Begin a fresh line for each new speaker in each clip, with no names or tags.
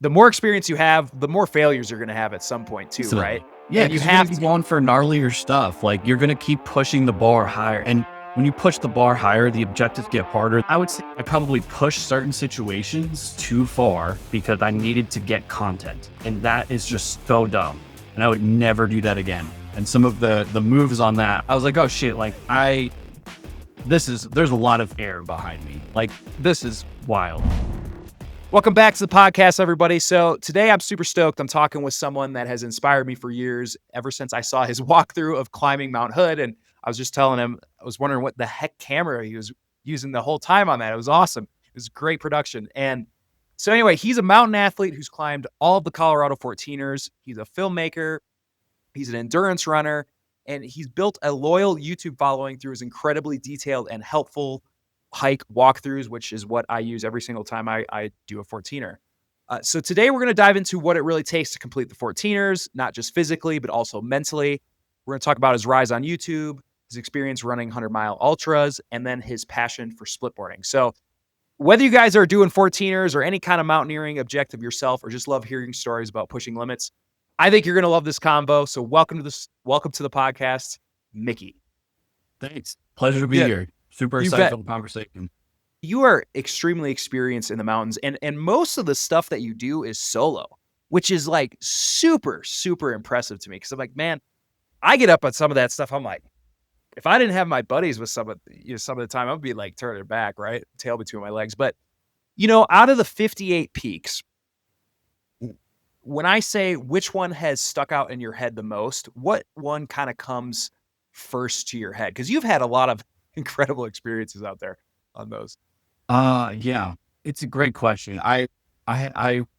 the more experience you have, the more failures you're going to have at some point too,
So,
right?
yeah,
And you
because you're going
have
to be
to.
going for gnarlier stuff. Like you're going to keep pushing the bar higher. And when you push the bar higher, the objectives get harder. I would say I probably pushed certain situations too far because I needed to get content. And that is just so dumb. And I would never do that again. And some of the moves on that, I was like, oh shit, like there's a lot of air behind me. Like this is wild.
Welcome back to the podcast, everybody. So today I'm super stoked. I'm talking with someone that has inspired me for years, ever since I saw his walkthrough of climbing Mount Hood. And I was just telling him, I was wondering what the heck camera he was using the whole time on that. It was awesome. It was great production. And so anyway, he's a mountain athlete who's climbed all of the Colorado 14ers. He's a filmmaker. He's an endurance runner. And he's built a loyal YouTube following through his incredibly detailed and helpful hike walkthroughs, which is what I use every single time I do a 14er. So today we're going to dive into what it really takes to complete the 14ers, not just physically, but also mentally. We're going to talk about his rise on YouTube, his experience running 100-mile ultras, and then his passion for splitboarding. So whether you guys are doing 14ers or any kind of mountaineering objective yourself, or just love hearing stories about pushing limits, I think you're going to love this convo. So welcome to the podcast, Mickey.
Thanks. Pleasure to be here. Super excited for the conversation.
You are extremely experienced in the mountains, and most of the stuff that you do is solo, which is like super, super impressive to me. Cause I'm like, man, I get up on some of that stuff. I'm like, if I didn't have my buddies with some of the time, I'd be like turning back, right? Tail between my legs. But out of the 58 peaks, when I say which one has stuck out in your head the most, what one kind of comes first to your head? Cause you've had a lot of incredible experiences out there on those.
Yeah, it's a great question. I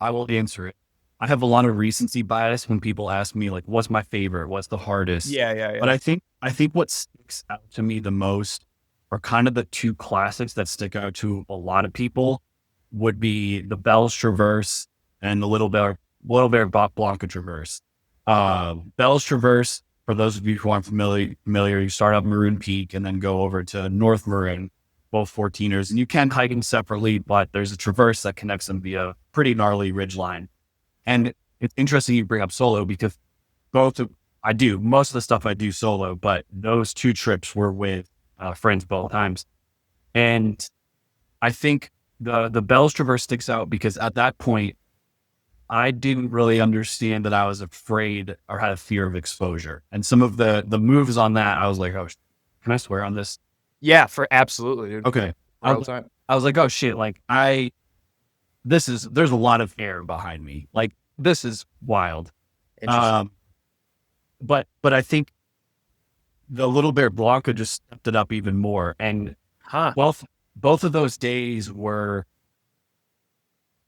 will answer it. I have a lot of recency bias when people ask me like, what's my favorite? What's the hardest?
Yeah.
But I think what sticks out to me the most are kind of the two classics that stick out to a lot of people would be the Bell's Traverse and the Little Bear Blanca Traverse. Bell's Traverse, for those of you who aren't familiar, you start up Maroon Peak and then go over to North Maroon, both 14ers, and you can hike them separately, but there's a traverse that connects them via pretty gnarly ridgeline. And it's interesting you bring up solo because most of the stuff I do solo, but those two trips were with friends both times. And I think the Bell's Traverse sticks out because at that point, I didn't really understand that I was afraid or had a fear of exposure. And some of the moves on that, I was like, oh, can I swear on this?
Yeah, for absolutely, dude.
Okay. I was like, oh shit, like there's a lot of air behind me. Like this is wild. But I think the Little Bear Blanca just stepped it up even more. And both of those days were,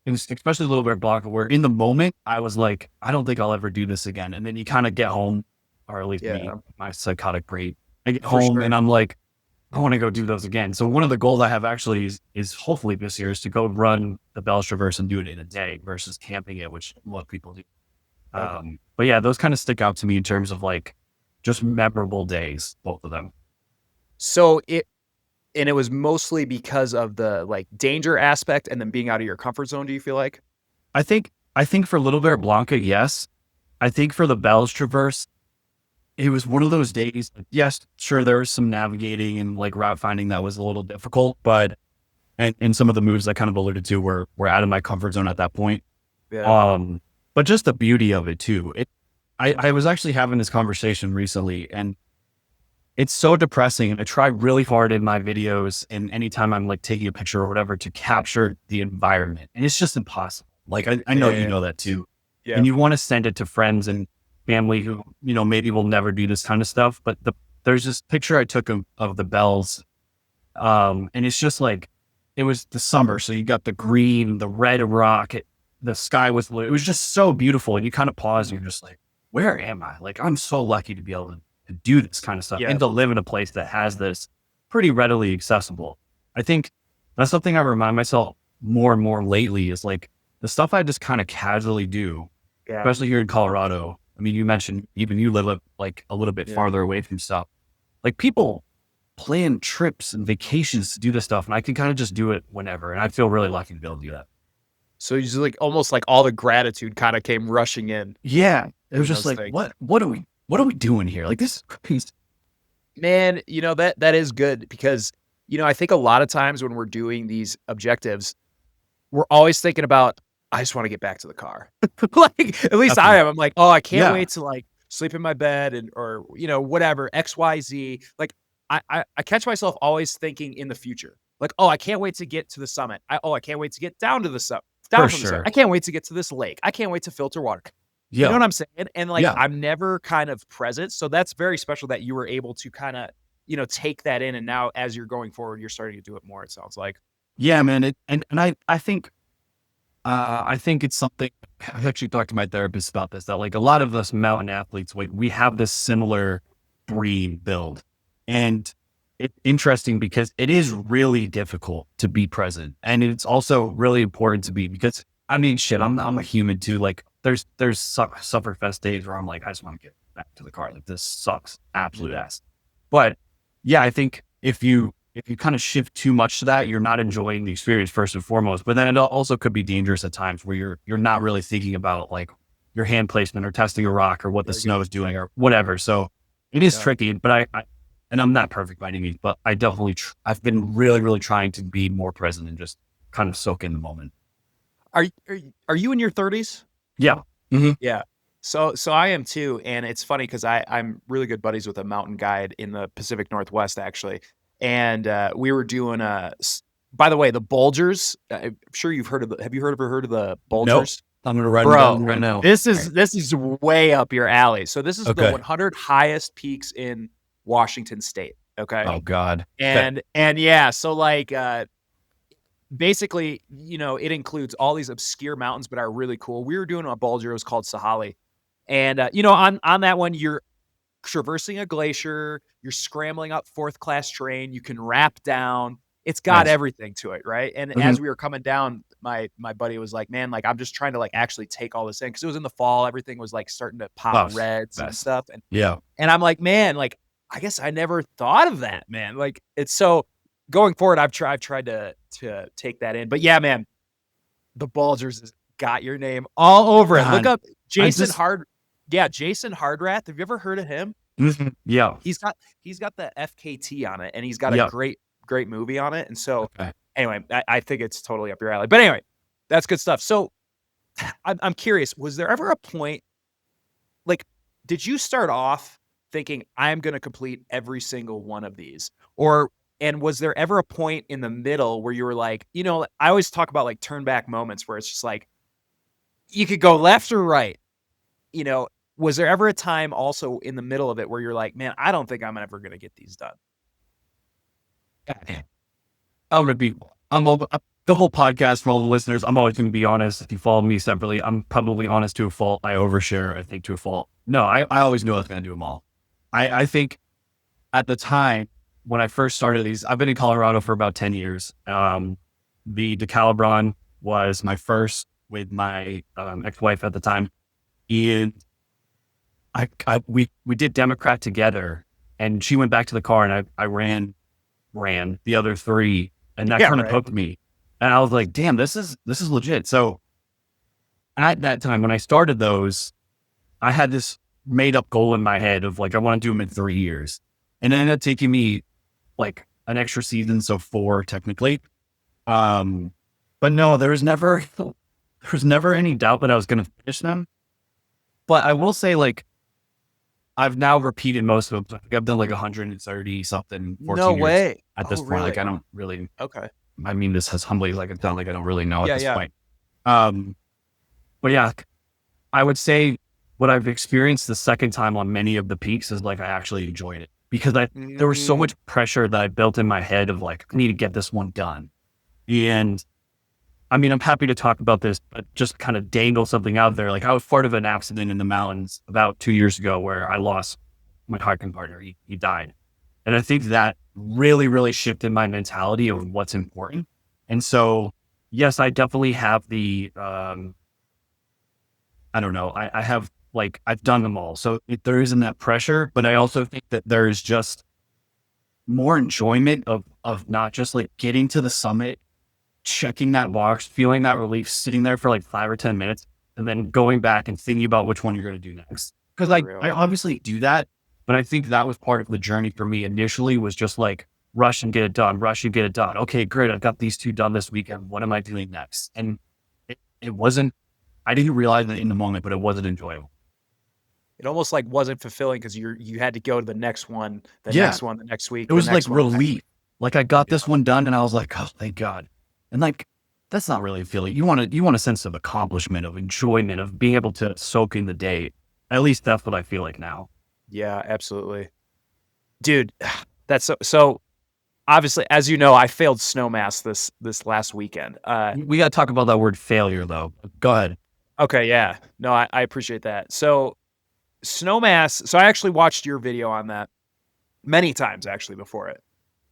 especially Little Bear Blanca, where in the moment I was like, I don't think I'll ever do this again. And then you kind of get home, or at least me, my psychotic brain. I get home and I'm like, I want to go do those again. So one of the goals I have actually is hopefully this year is to go run the Bell's Traverse and do it in a day versus camping it, which a lot of people do. But yeah, those kind of stick out to me in terms of like just memorable days, both of them.
So it was mostly because of the like danger aspect and then being out of your comfort zone. Do you feel like?
I think for Little Bear Blanca, yes. I think for the Bell's Traverse, it was one of those days. Yes, sure, there was some navigating and like route finding that was a little difficult, but and some of the moves I kind of alluded to were out of my comfort zone at that point.
Yeah.
But just the beauty of it too. I was actually having this conversation recently, and it's so depressing. And I try really hard in my videos and anytime I'm like taking a picture or whatever to capture the environment, and it's just impossible. Like I know you know that too, and you want to send it to friends and family who, maybe will never do this kind of stuff. But there's this picture I took of the bells. And it's just like, it was the summer. So you got the green, the red rock, the sky was blue. It was just so beautiful. And you kind of pause and you're just like, where am I? Like, I'm so lucky to be able to do this kind of stuff and to live in a place that has this pretty readily accessible. I think that's something I remind myself more and more lately is like the stuff I just kind of casually do, especially here in Colorado. I mean, you mentioned even you live like a little bit farther away from stuff. Like people plan trips and vacations to do this stuff, and I can kind of just do it whenever. And I feel really lucky to be able to do that.
So you just like almost like all the gratitude kind of came rushing in
Yeah. It was just
those
like,
things.
what are we doing here? Like this is crazy.
Man, that is good because, I think a lot of times when we're doing these objectives, we're always thinking about, "I just wanna get back to the car." Like, at least I
Definitely.
am. I'm like, "Oh, I can't
Yeah.
wait to, like, sleep in my bed and or, whatever, XYZ." Like, I catch myself always thinking in the future. Like, "Oh, I can't wait to get to the summit. I can't wait to get down
For
from the summit.
sure.
I can't wait to get to this lake. I can't wait to filter water." You know
Yeah.
what I'm saying? And, like,
Yeah.
I'm never kind of present, so that's very special that you were able to kinda, take that in, and now as you're going forward, you're starting to do it more, it sounds like.
Yeah, man. I think it's something I've actually talked to my therapist about this, that like a lot of us mountain athletes, we have this similar dream build. And it's interesting because it is really difficult to be present. And it's also really important to be, because I mean, shit, I'm a human too. Like there's sufferfest days where I'm like, I just want to get back to the car. Like this sucks absolute ass. But yeah, I think if you kind of shift too much to that, you're not enjoying the experience first and foremost. But then it also could be dangerous at times where you're not really thinking about like your hand placement or testing a rock or what the
Very
snow
good.
is doing or whatever. So it is
Yeah.
tricky. But I and I'm not perfect by any means, but I definitely I've been really really trying to be more present and just kind of soak in the moment.
Are you in your 30s?
Yeah. Hmm.
Yeah. So I am too, and it's funny because I'm really good buddies with a mountain guide in the Pacific Northwest, actually, and, we were doing, by the way, the Bulgers, I'm sure you've heard of the have you heard of the
Nope.
Bulgers?
I'm gonna write them
Bro,
down right now.
this is way up your alley. So this is the
Okay.
100 highest peaks in Washington State, okay?
Oh God. Okay.
And yeah, so, like, basically, it includes all these obscure mountains, but are really cool. We were doing a Bulger, it was called Sahali, and, on that one, you're traversing a glacier, you're scrambling up 4th class terrain, you can rap down. It's got
Nice.
everything to it, right? And
Hmm.
as we were coming down, my buddy was like, "Man, like, I'm just trying to, like, actually take all this in," because it was in the fall, everything was, like, starting to pop
Oh,
reds and
best.
stuff,
Yeah.
and I'm like, "Man, like, I guess I never thought of that, man." Like, it's so going forward, I've tried to take that in. But yeah, man, the Bulgers has got your name all over it. Look
God.
up
I
Jason
just.
Hard yeah, Jason Hardrath. Have you ever heard of him?
Mhm. Yeah.
He's got the FKT on it, and he's got a
Yeah.
great movie on it, and so,
Okay.
anyway, I think it's totally up your alley. But anyway, that's good stuff. So, I'm curious, was there ever a point like, did you start off thinking, "I'm gonna complete every single one of these?" And was there ever a point in the middle where you were like, I always talk about, like, turn back moments where it's just like, you could go left or right, you know? Was there ever a time also in the middle of it where you're like, "Man, I don't think I'm ever gonna get these done?"
God. I'm gonna be. The whole podcast for all the listeners. I'm always gonna be honest. If you follow me separately, I'm probably honest to a fault. I overshare. I think to a fault. No, I always knew I was gonna do them all. I think at the time when I first started these, I've been in Colorado for about 10 years. The DeCalibron was my first with my ex-wife at the time, and we did Democrat together, and she went back to the car, and I ran the other three, and that
Yeah,
kind of
right.
hooked me. And I was like, damn, this is legit. So at that time when I started those, I had this made up goal in my head of like, I want to do them in 3 years. And it ended up taking me like an extra season, so 4 technically. But no, there was never any doubt that I was going to finish them. But I will say, like, I've now repeated most of them. Like, I've done like 130 something,
No
14 years
way.
at this
Oh,
point. Like,
really?
I don't really,
Okay.
I mean this as humbly like it's not like I don't really know at
Yeah,
this
yeah.
point. Um, but yeah, I would say what I've experienced the second time on many of the peaks is like I actually enjoyed it, because there was so
Mm.
much pressure that I built in my head of like, I need to get this one done. And I mean, I'm happy to talk about this, but just kind of dangle something out there. Like, I was part of an accident in the mountains about 2 years ago where I lost my hiking partner. He died. And I think that really, really shifted my mentality of what's important. And so, yes, I definitely have I don't know, I have like, I've done them all. So there isn't that pressure, but I also think that there's just more enjoyment of not just like getting to the summit checking that box, feeling that relief, sitting there for like 5 or 10 minutes, and then going back and thinking about which one you're going to do next. Because like
Real.
I obviously do that, but I think that was part of the journey for me initially was just like rush and get it done, rush and get it done. Okay, great. I've got these 2 done this weekend. What am I doing next? And it wasn't, I didn't realize it in the moment, but it wasn't enjoyable.
It almost like wasn't fulfilling because you had to go to the next one, the
Yeah.
next one, the next week,
It
the
was like
next one. The next
relief.
week.
Like I got
Yeah.
this one done and I was like, oh, thank God. And like, that's not really a feeling. You want a sense of accomplishment, of enjoyment, of being able to soak in the day. At least that's what I feel like now.
Yeah, absolutely. Dude, that's so obviously, as you know, I failed Snowmass this last weekend.
We got to talk about that word failure though. Go ahead.
Okay, yeah. No, I appreciate that. So Snowmass, so I actually watched your video on that many times actually before it.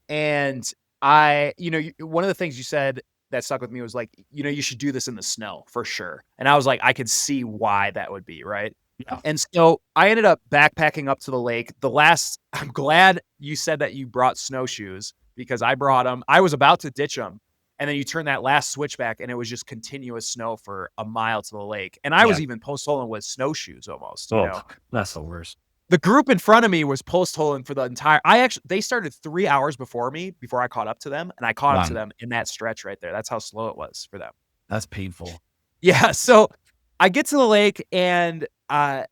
And one of the things you said that stuck with me was like, you should do this in the snow for sure. And I was like, I could see why that would be, right?
Yeah.
And so I ended up backpacking up to the lake. I'm glad you said that you brought snowshoes because I brought them. I was about to ditch them. And then you turn that last switchback and it was just continuous snow for a mile to the lake. And I was even post holing with snowshoes almost,
That's the worst.
The group in front of me was post holing for the entire. They started 3 hours before me before I caught up to them, and I caught up to them in that stretch right there. That's how slow it was for them.
That's painful.
Yeah. So I get to the lake and I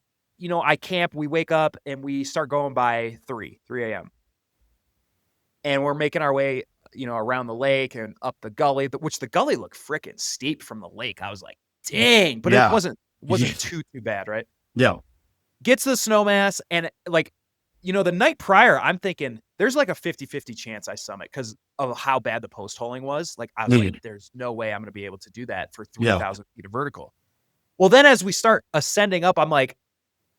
camp. We wake up and we start going by 3 a.m. and we're making our way, around the lake and up the gully, which the gully looked freaking steep from the lake. I was like, dang, but it wasn't too bad, right?
Yeah.
Gets to the Snowmass and like, the night prior, I'm thinking there's like a 50-50 chance I summit because of how bad the post holing was. Like I was like, there's no way I'm going to be able to do that for 3,000 feet of vertical. Well, then as we start ascending up, I'm like,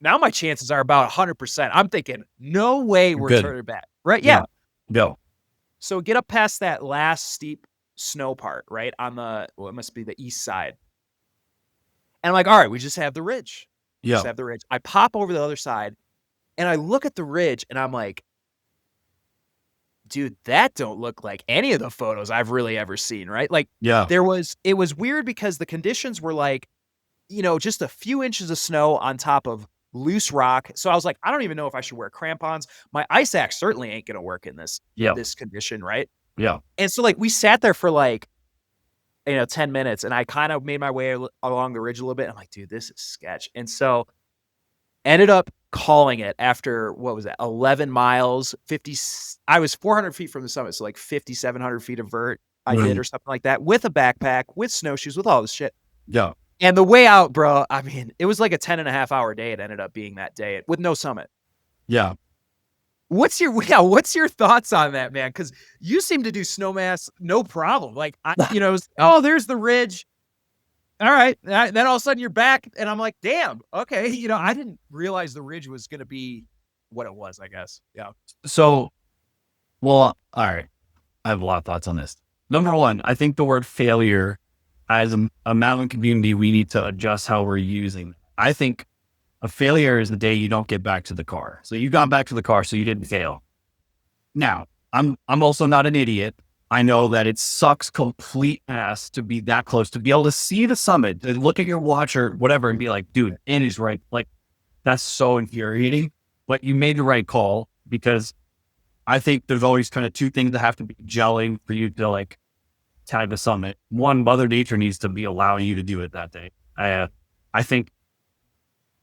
now my chances are about 100%. I'm thinking, no way we're turning back. Right? Yeah.
Go.
So get up past that last steep snow part, right? It must be the east side. And I'm like, all right, we just have the ridge.
Yeah.
Have the ridge. I pop over the other side and I look at the ridge and I'm like, dude, that don't look like any of the photos I've really ever seen, right? Like it was weird because the conditions were like, just a few inches of snow on top of loose rock. So I was like, I don't even know if I should wear crampons. My ice axe certainly ain't going to work in this condition, right?
Yeah.
And so like we sat there for like 10 minutes and I kind of made my way along the ridge a little bit. I'm like, dude, this is sketch. And so ended up calling it after, what was that? 11 miles, I was 400 feet from the summit. So like 5,700 feet of vert I did or something like that with a backpack, with snowshoes, with all this shit.
Yeah.
And the way out, bro, I mean, it was like a 10.5 hour day. It ended up being that day with no summit.
Yeah.
What's your thoughts on that, man? Because you seem to do Snowmass no problem. Like, there's the ridge. All right. Then all of a sudden you're back. And I'm like, damn, okay. I didn't realize the ridge was going to be what it was, I guess. Yeah.
So, well, all right. I have a lot of thoughts on this. Number one, I think the word failure as a mountain community, we need to adjust how we're using. I think a failure is the day you don't get back to the car. So you got back to the car, so you didn't fail. Now, I'm also not an idiot. I know that it sucks complete ass to be that close, to be able to see the summit, to look at your watch or whatever and be like, dude, it is right. Like, that's so infuriating. But you made the right call because I think there's always kind of two things that have to be gelling for you to like tag the summit. One, Mother Nature needs to be allowing you to do it that day. I think,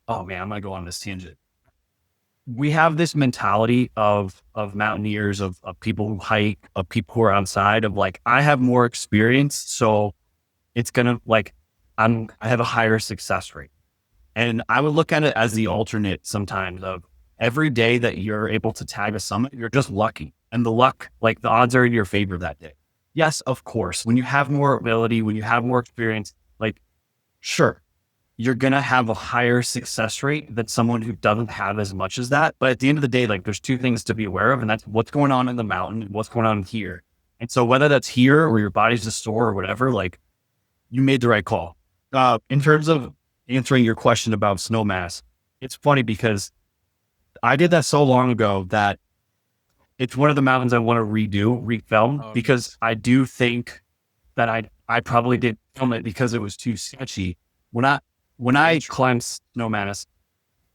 oh man, I'm gonna go on this tangent. We have this mentality of mountaineers, of people who hike, of people who are outside, of like, I have more experience, so it's gonna like, I have a higher success rate. And I would look at it as the alternate sometimes of every day that you're able to tag a summit, you're just lucky. And the luck, like the odds are in your favor that day. Yes, of course, when you have more ability, when you have more experience, like, sure, you're going to have a higher success rate than someone who doesn't have as much as that. But at the end of the day, like there's two things to be aware of, and that's what's going on in the mountain and what's going on here. And so whether that's here or your body's the store or whatever, like you made the right call. In terms of answering your question about Snowmass, it's funny because I did that so long ago that it's one of the mountains I want to refilm because I do think that I probably didn't film it because it was too sketchy. When I climbed Snowmanis,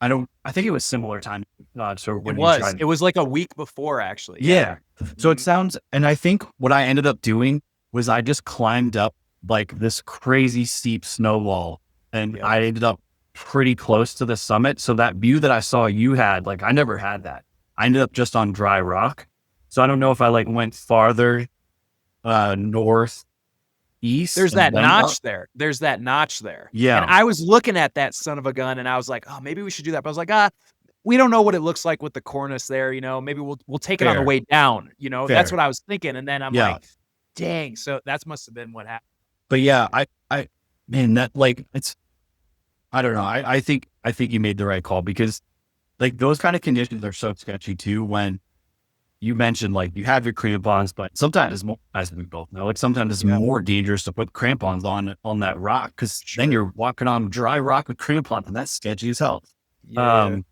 I think it was similar time. So
It
when you
was.
tried,
It was like a week before, actually. Yeah.
yeah. So it
Mhm.
sounds, and I think what I ended up doing was I just climbed up like this crazy steep snow wall, and
Yep.
I ended up pretty close to the summit. So that view that I saw you had, like, I never had that. I ended up just on dry rock. So I don't know if I like went farther northeast
There's
and
that
then up.
notch there. There's that notch there. And
Yeah,
I was looking at that son of a gun and I was like, "Oh, maybe we should do that." But I was like, we don't know what it looks like with the cornice there, maybe we'll take it on the
fair,
way down, That's
fair.
what I was thinking, and then I'm
Yeah.
like, "Dang." So that must have been what happened.
But yeah, man, that like, it's, I don't know. I think you made the right call because like those kind of conditions are so sketchy too. When you mentioned like you have your crampons, but sometimes it's more, as we both know, like sometimes it's
Yeah,
more dangerous to put crampons on that rock because then
sure.
you're walking on dry rock with crampons, and that's sketchy as hell.
Yeah.
Um,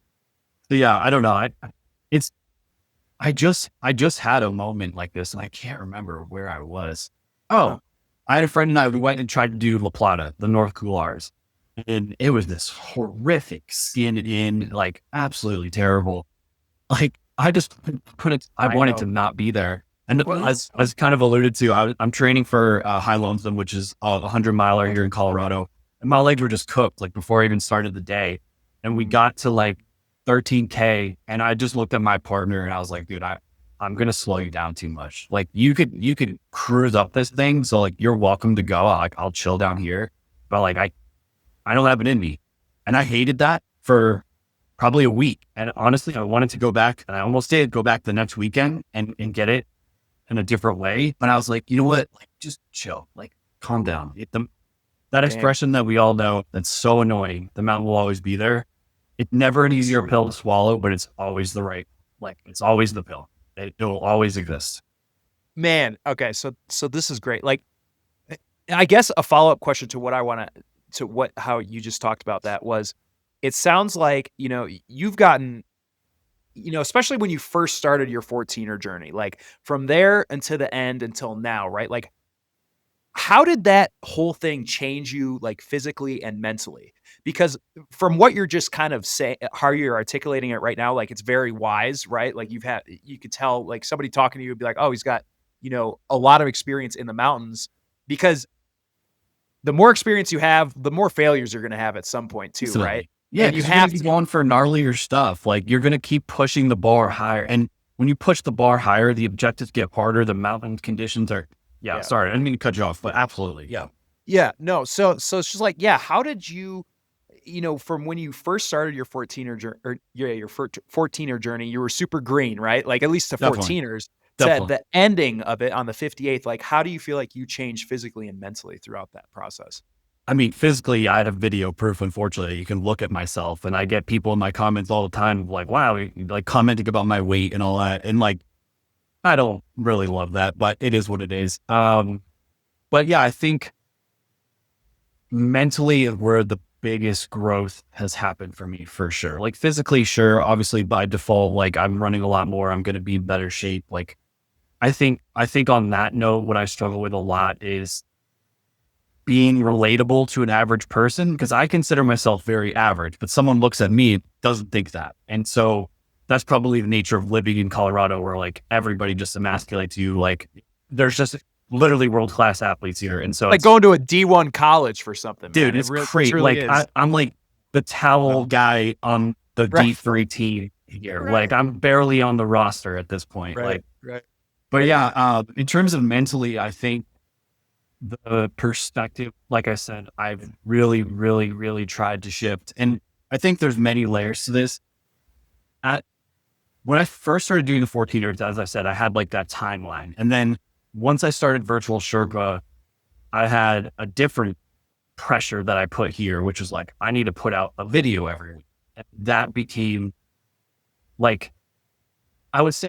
so yeah, I don't know. It's I just had a moment like this, and I can't remember where I was.
Huh.
Oh, I had a friend and I, we went and tried to do La Plata, the North Coulars, and it was this horrific skin in, like absolutely terrible. Like I just couldn't. I
I
wanted
know.
to not be there. And
Well,
as kind of alluded to, I'm training for High Lonesome, which is a 100 miler here in Colorado, and my legs were just cooked like before I even started the day. And we got to like 13K, and I just looked at my partner and I was like, dude, I'm gonna slow you down too much. Like you could cruise up this thing, so like you're welcome to go. I'll chill down here, but like I don't have it in me, and I hated that for probably a week. And honestly, I wanted to go back, and I almost did go back the next weekend and get it in a different way. But I was like, you know what? Like, just chill, like calm down. That
dang.
expression that we all know that's so annoying, the mountain will always be there. It's never an easier pill to swallow, but it's always the right, like, it's always the pill. It will always exist.
Man, okay, so this is great. Like, I guess a follow-up question to what I wanna to what how you just talked about that was, it sounds like, you've gotten, especially when you first started your 14er journey, like, from there until the end until now, right? Like, how did that whole thing change you, like, physically and mentally? Because from what you're just kind of saying, how you're articulating it right now, like, it's very wise, right? Like, you could tell, like, somebody talking to you would be like, "Oh, he's got, a lot of experience in the mountains," because the more experience you have, the more failures you're gonna have at some point too, right?
Instantly. Yeah,
And you
because you're gonna
have
be
to.
going for gnarlier stuff. Like you're gonna keep pushing the bar higher. And when you push the bar higher, the objectives get harder. The mountain conditions are, yeah,
Yeah.
sorry, I didn't mean to cut you off, but absolutely. Yeah.
Yeah, no, so it's just like, yeah, how did you, from when you first started your 14er journey, or yeah, your 14er journey, you were super green, right? Like, at least to
Definitely.
14ers, to
Definitely.
the ending of it on the 58th, like, how do you feel like you changed physically and mentally throughout that process?
I mean, physically, I have video proof, unfortunately. You can look at myself, and I get people in my comments all the time like, wow, like commenting about my weight and all that. And like, I don't really love that, but it is what it is. But yeah, I think mentally is where the biggest growth has happened for me for sure. Like physically, sure, obviously by default, like I'm running a lot more, I'm going to be in better shape. Like I think on that note, what I struggle with a lot is being relatable to an average person, because I consider myself very average, but someone looks at me, doesn't think that. And so that's probably the nature of living in Colorado, where like everybody just emasculates you. Like there's just literally world-class athletes here. And so
Like
it's,
going to a D1 college for something,
dude,
man.
it's
It
great.
truly
Like
is.
I'm like the towel
Wow.
guy on the
Right.
D3 team here. Like
Right.
I'm barely on the roster at this point.
Right.
Like,
Right.
but yeah, in terms of mentally, I think the perspective, like I said, I've really, really, really tried to shift. And I think there's many layers to this. At When I first started doing the 14ers, as I said, I had like that timeline. And then once I started Virtual Sherpa, I had a different pressure that I put here, which was like, I need to put out a video every week. And that became like, I would say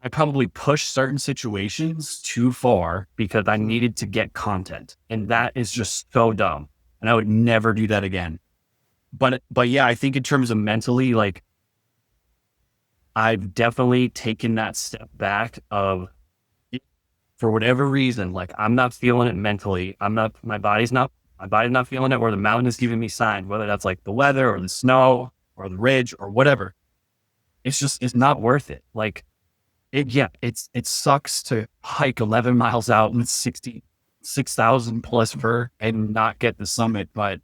I probably pushed certain situations too far because I
Hmm.
needed to get content. And that is just so dumb. And I would never do that again. But yeah, I think in terms of mentally, like I've definitely taken that step back of for whatever reason, like I'm not feeling it mentally. My body's not feeling it, or the mountain is giving me signs, whether that's like the weather or the snow or the ridge or whatever. It's not worth it. Like it sucks to hike 11 miles out and 66,000 plus and not get the summit, but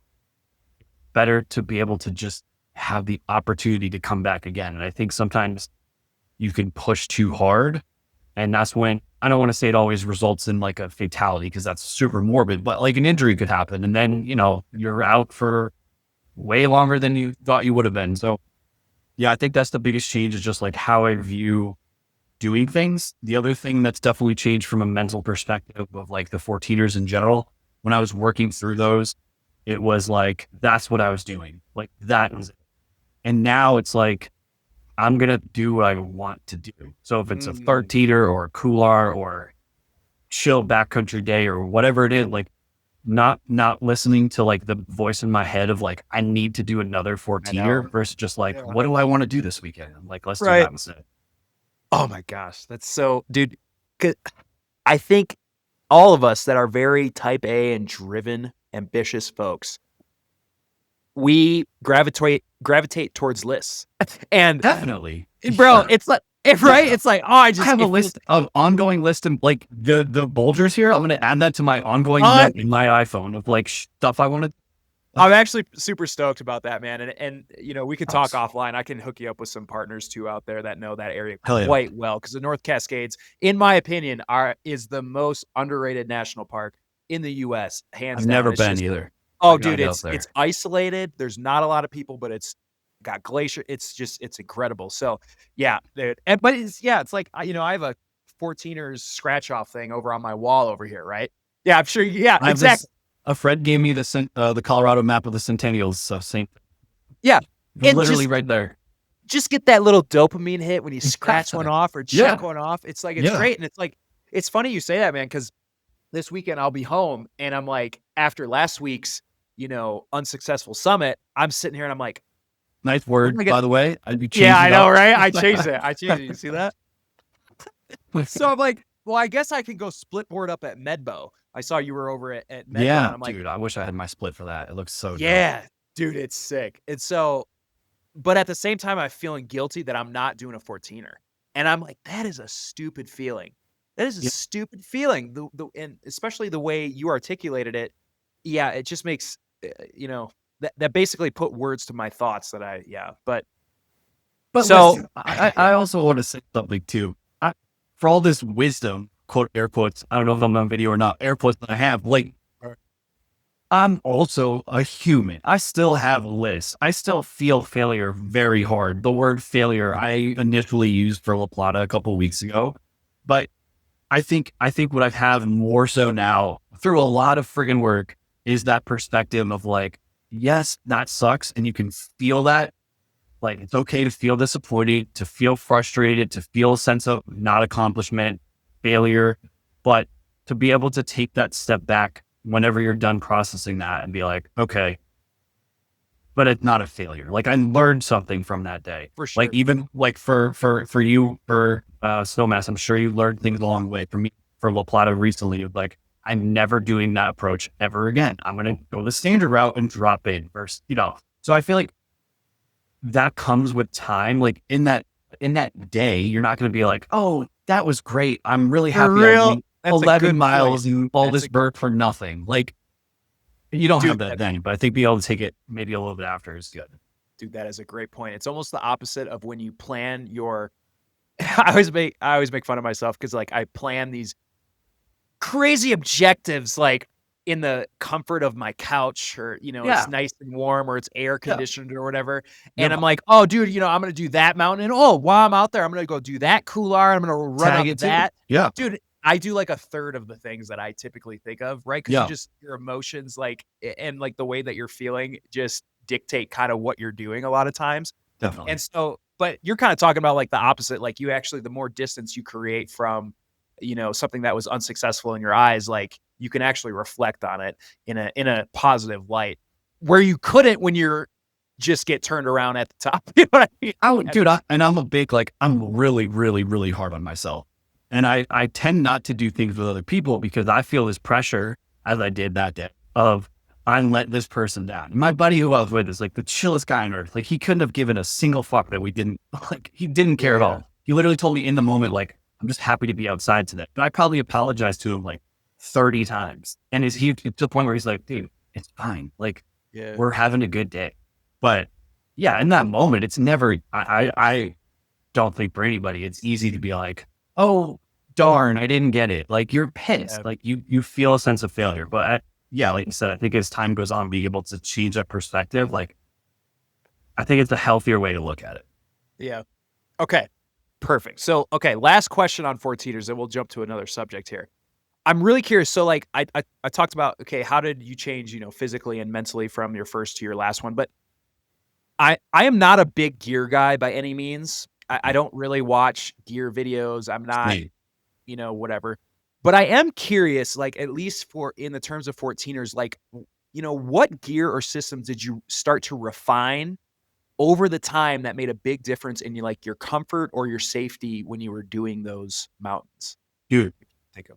better to be able to just have the opportunity to come back again. And I think sometimes you can push too hard, and that's when, I don't want to say it always results in like a fatality, because that's super morbid, but like an injury could happen. And then, you're out for way longer than you thought you would have been. So yeah, I think that's the biggest change, is just like how I view doing things. The other thing that's definitely changed from a mental perspective of like the 14ers in general, when I was working through those, it was like, that's what I was doing. Like that was it. And now it's like, I'm going to do what I want to do. So if it's a 13er or a couloir or chill backcountry day or whatever it is, like not listening to like the voice in my head of like, I need to do another 14er versus just like, what do I want to do this weekend? Like, let's do that instead.
Oh my gosh. That's so, dude. 'Cause I think all of us that are very type A and driven, ambitious folks, we gravitate towards lists. And
definitely,
bro, it's like, right? It's like, I
have a list of ongoing list, and like the Bulgers here, I'm going to add that to my ongoing note in my iPhone of like stuff I want to.
I'm actually super stoked about that, man. And we could talk offline. I can hook you up with some partners too out there that know that area quite well. Because the North Cascades, in my opinion, is the most underrated national park in the U.S. Hands down.
I've never been either.
Oh, dude, it's isolated. There's not a lot of people, but it's got glacier. It's incredible. So yeah, dude. But it's like, I have a 14ers scratch off thing over on my wall over here, right? Yeah, I'm sure. Yeah, exactly.
A friend gave me the Colorado map of the Centennials. So same.
Yeah,
literally right there.
Just get that little dopamine hit when you scratch one off or check one off. It's like, it's great. And it's like, it's funny you say that, man, because this weekend I'll be home and I'm like, after last week's, unsuccessful summit, I'm sitting here and I'm like,
nice word, by the way. I'd be changing.
Yeah, I know, right? I changed it. You see that? So I'm like, well, I guess I can go split board up at Medbo. I saw you were over at Medbo.
Yeah,
and I'm like,
dude, I wish I had my split for that. It looks so
dope. Dude, it's sick. And so, but at the same time, I'm feeling guilty that I'm not doing a 14er. And I'm like, that is a stupid feeling. That is a stupid feeling. And especially the way you articulated it. Yeah, it just makes, that basically put words to my thoughts but so
listen, I also want to say something too. For all this wisdom, quote, air quotes, I don't know if I'm on video or not, air quotes that I have, like, I'm also a human. I still have lists. I still feel failure very hard. The word failure I initially used for La Plata a couple of weeks ago, but I think what I have more so now through a lot of friggin' work is that perspective of like, yes, that sucks. And you can feel that. Like, it's okay to feel disappointed, to feel frustrated, to feel a sense of not accomplishment, failure, but to be able to take that step back whenever you're done processing that and be like, okay, but it's not a failure. Like, I learned something from that day.
For sure.
Like, even like for you, for Snowmass, I'm sure you learned things along the way. For me, for La Plata recently, like, I'm never doing that approach ever again. I'm going to go the standard route and drop in first, So I feel like that comes with time. Like in that day, you're not going to be like, oh, that was great. I'm really happy. I 11 miles and all this work for nothing. Like, you don't have that then, but I think being able to take it maybe a little bit after is good.
Dude, that is a great point. It's almost the opposite of when you plan your, I always make fun of myself because like I plan these crazy objectives like in the comfort of my couch or, it's nice and warm or it's air conditioned or whatever. And I'm like, oh, dude, I'm going to do that mountain. And while I'm out there, I'm going to go do that couloir. I'm going to run up that.
Yeah.
Dude, I do like a third of the things that I typically think of, right? Because your emotions like, and like the way that you're feeling just dictate kind of what you're doing a lot of times.
Definitely.
And so, but you're kind of talking about like the opposite, like you actually, the more distance you create from, something that was unsuccessful in your eyes, like you can actually reflect on it in a positive light where you couldn't when you're just get turned around at the top. You know what I mean?
Dude, I'm a big, like, I'm really, really, really hard on myself. And I tend not to do things with other people because I feel this pressure, as I did that day, of I let this person down. My buddy who I was with is like the chillest guy on earth. Like he couldn't have given a single fuck that we didn't, like he didn't care at
Yeah.
all. He literally told me in the moment, like, I'm just happy to be outside today. But I probably apologized to him like 30 times. And he to the point where he's like, dude, it's fine. Like
Yeah.
we're having a good day. But yeah, in that moment, it's never, I don't think for anybody, it's easy to be like, oh, darn, I didn't get it. Like you're pissed.
Yeah.
Like you feel a sense of failure. But yeah, like you said, I think as time goes on, being able to change that perspective, like I think it's a healthier way to look at it.
Yeah. Okay. Perfect. So, okay, last question on 14ers, and we'll jump to another subject here. I'm really curious. So, like, I talked about, okay, how did you change, physically and mentally from your first to your last one? But I am not a big gear guy by any means. I don't really watch gear videos. I'm not,
Same.
whatever. But I am curious, like, at least for in the terms of 14ers, like, what gear or systems did you start to refine over the time that made a big difference in your comfort or your safety when you were doing those mountains?
Dude,
Take a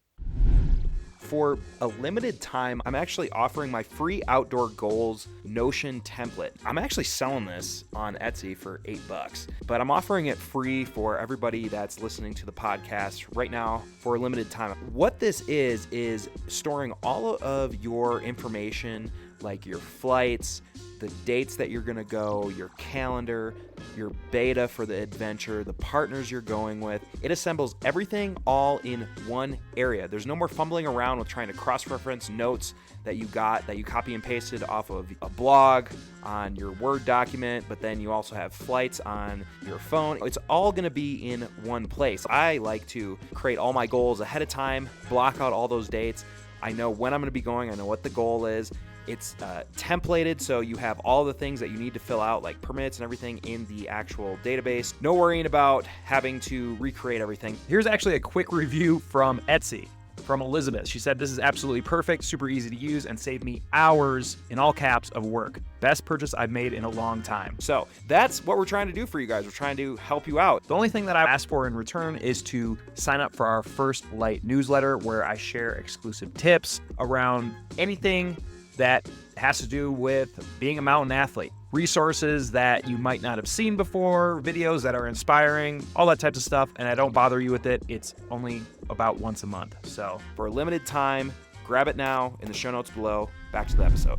For a limited time, I'm actually offering my free outdoor goals Notion template. I'm actually selling this on Etsy for $8, but I'm offering it free for everybody that's listening to the podcast right now for a limited time. What this is storing all of your information, like your flights, the dates that you're gonna go, your calendar, your beta for the adventure, the partners you're going with. It assembles everything all in one area. There's no more fumbling around with trying to cross-reference notes that you copy and pasted off of a blog on your Word document, but then you also have flights on your phone. It's all gonna be in one place. I like to create all my goals ahead of time, block out all those dates. I know when I'm gonna be going, I know what the goal is. It's templated, so you have all the things that you need to fill out, like permits and everything, in the actual database. No worrying about having to recreate everything. Here's actually a quick review from Etsy from Elizabeth. She said, "This is absolutely perfect, super easy to use, and saved me hours, in all caps, of work. Best purchase I've made in a long time." So that's what we're trying to do for you guys. We're trying to help you out. The only thing that I ask for in return is to sign up for our First Light newsletter, where I share exclusive tips around anything that has to do with being a mountain athlete. Resources that you might not have seen before, videos that are inspiring, all that types of stuff, and I don't bother you with it. It's only about once a month. So for a limited time, grab it now in the show notes below. Back to the episode.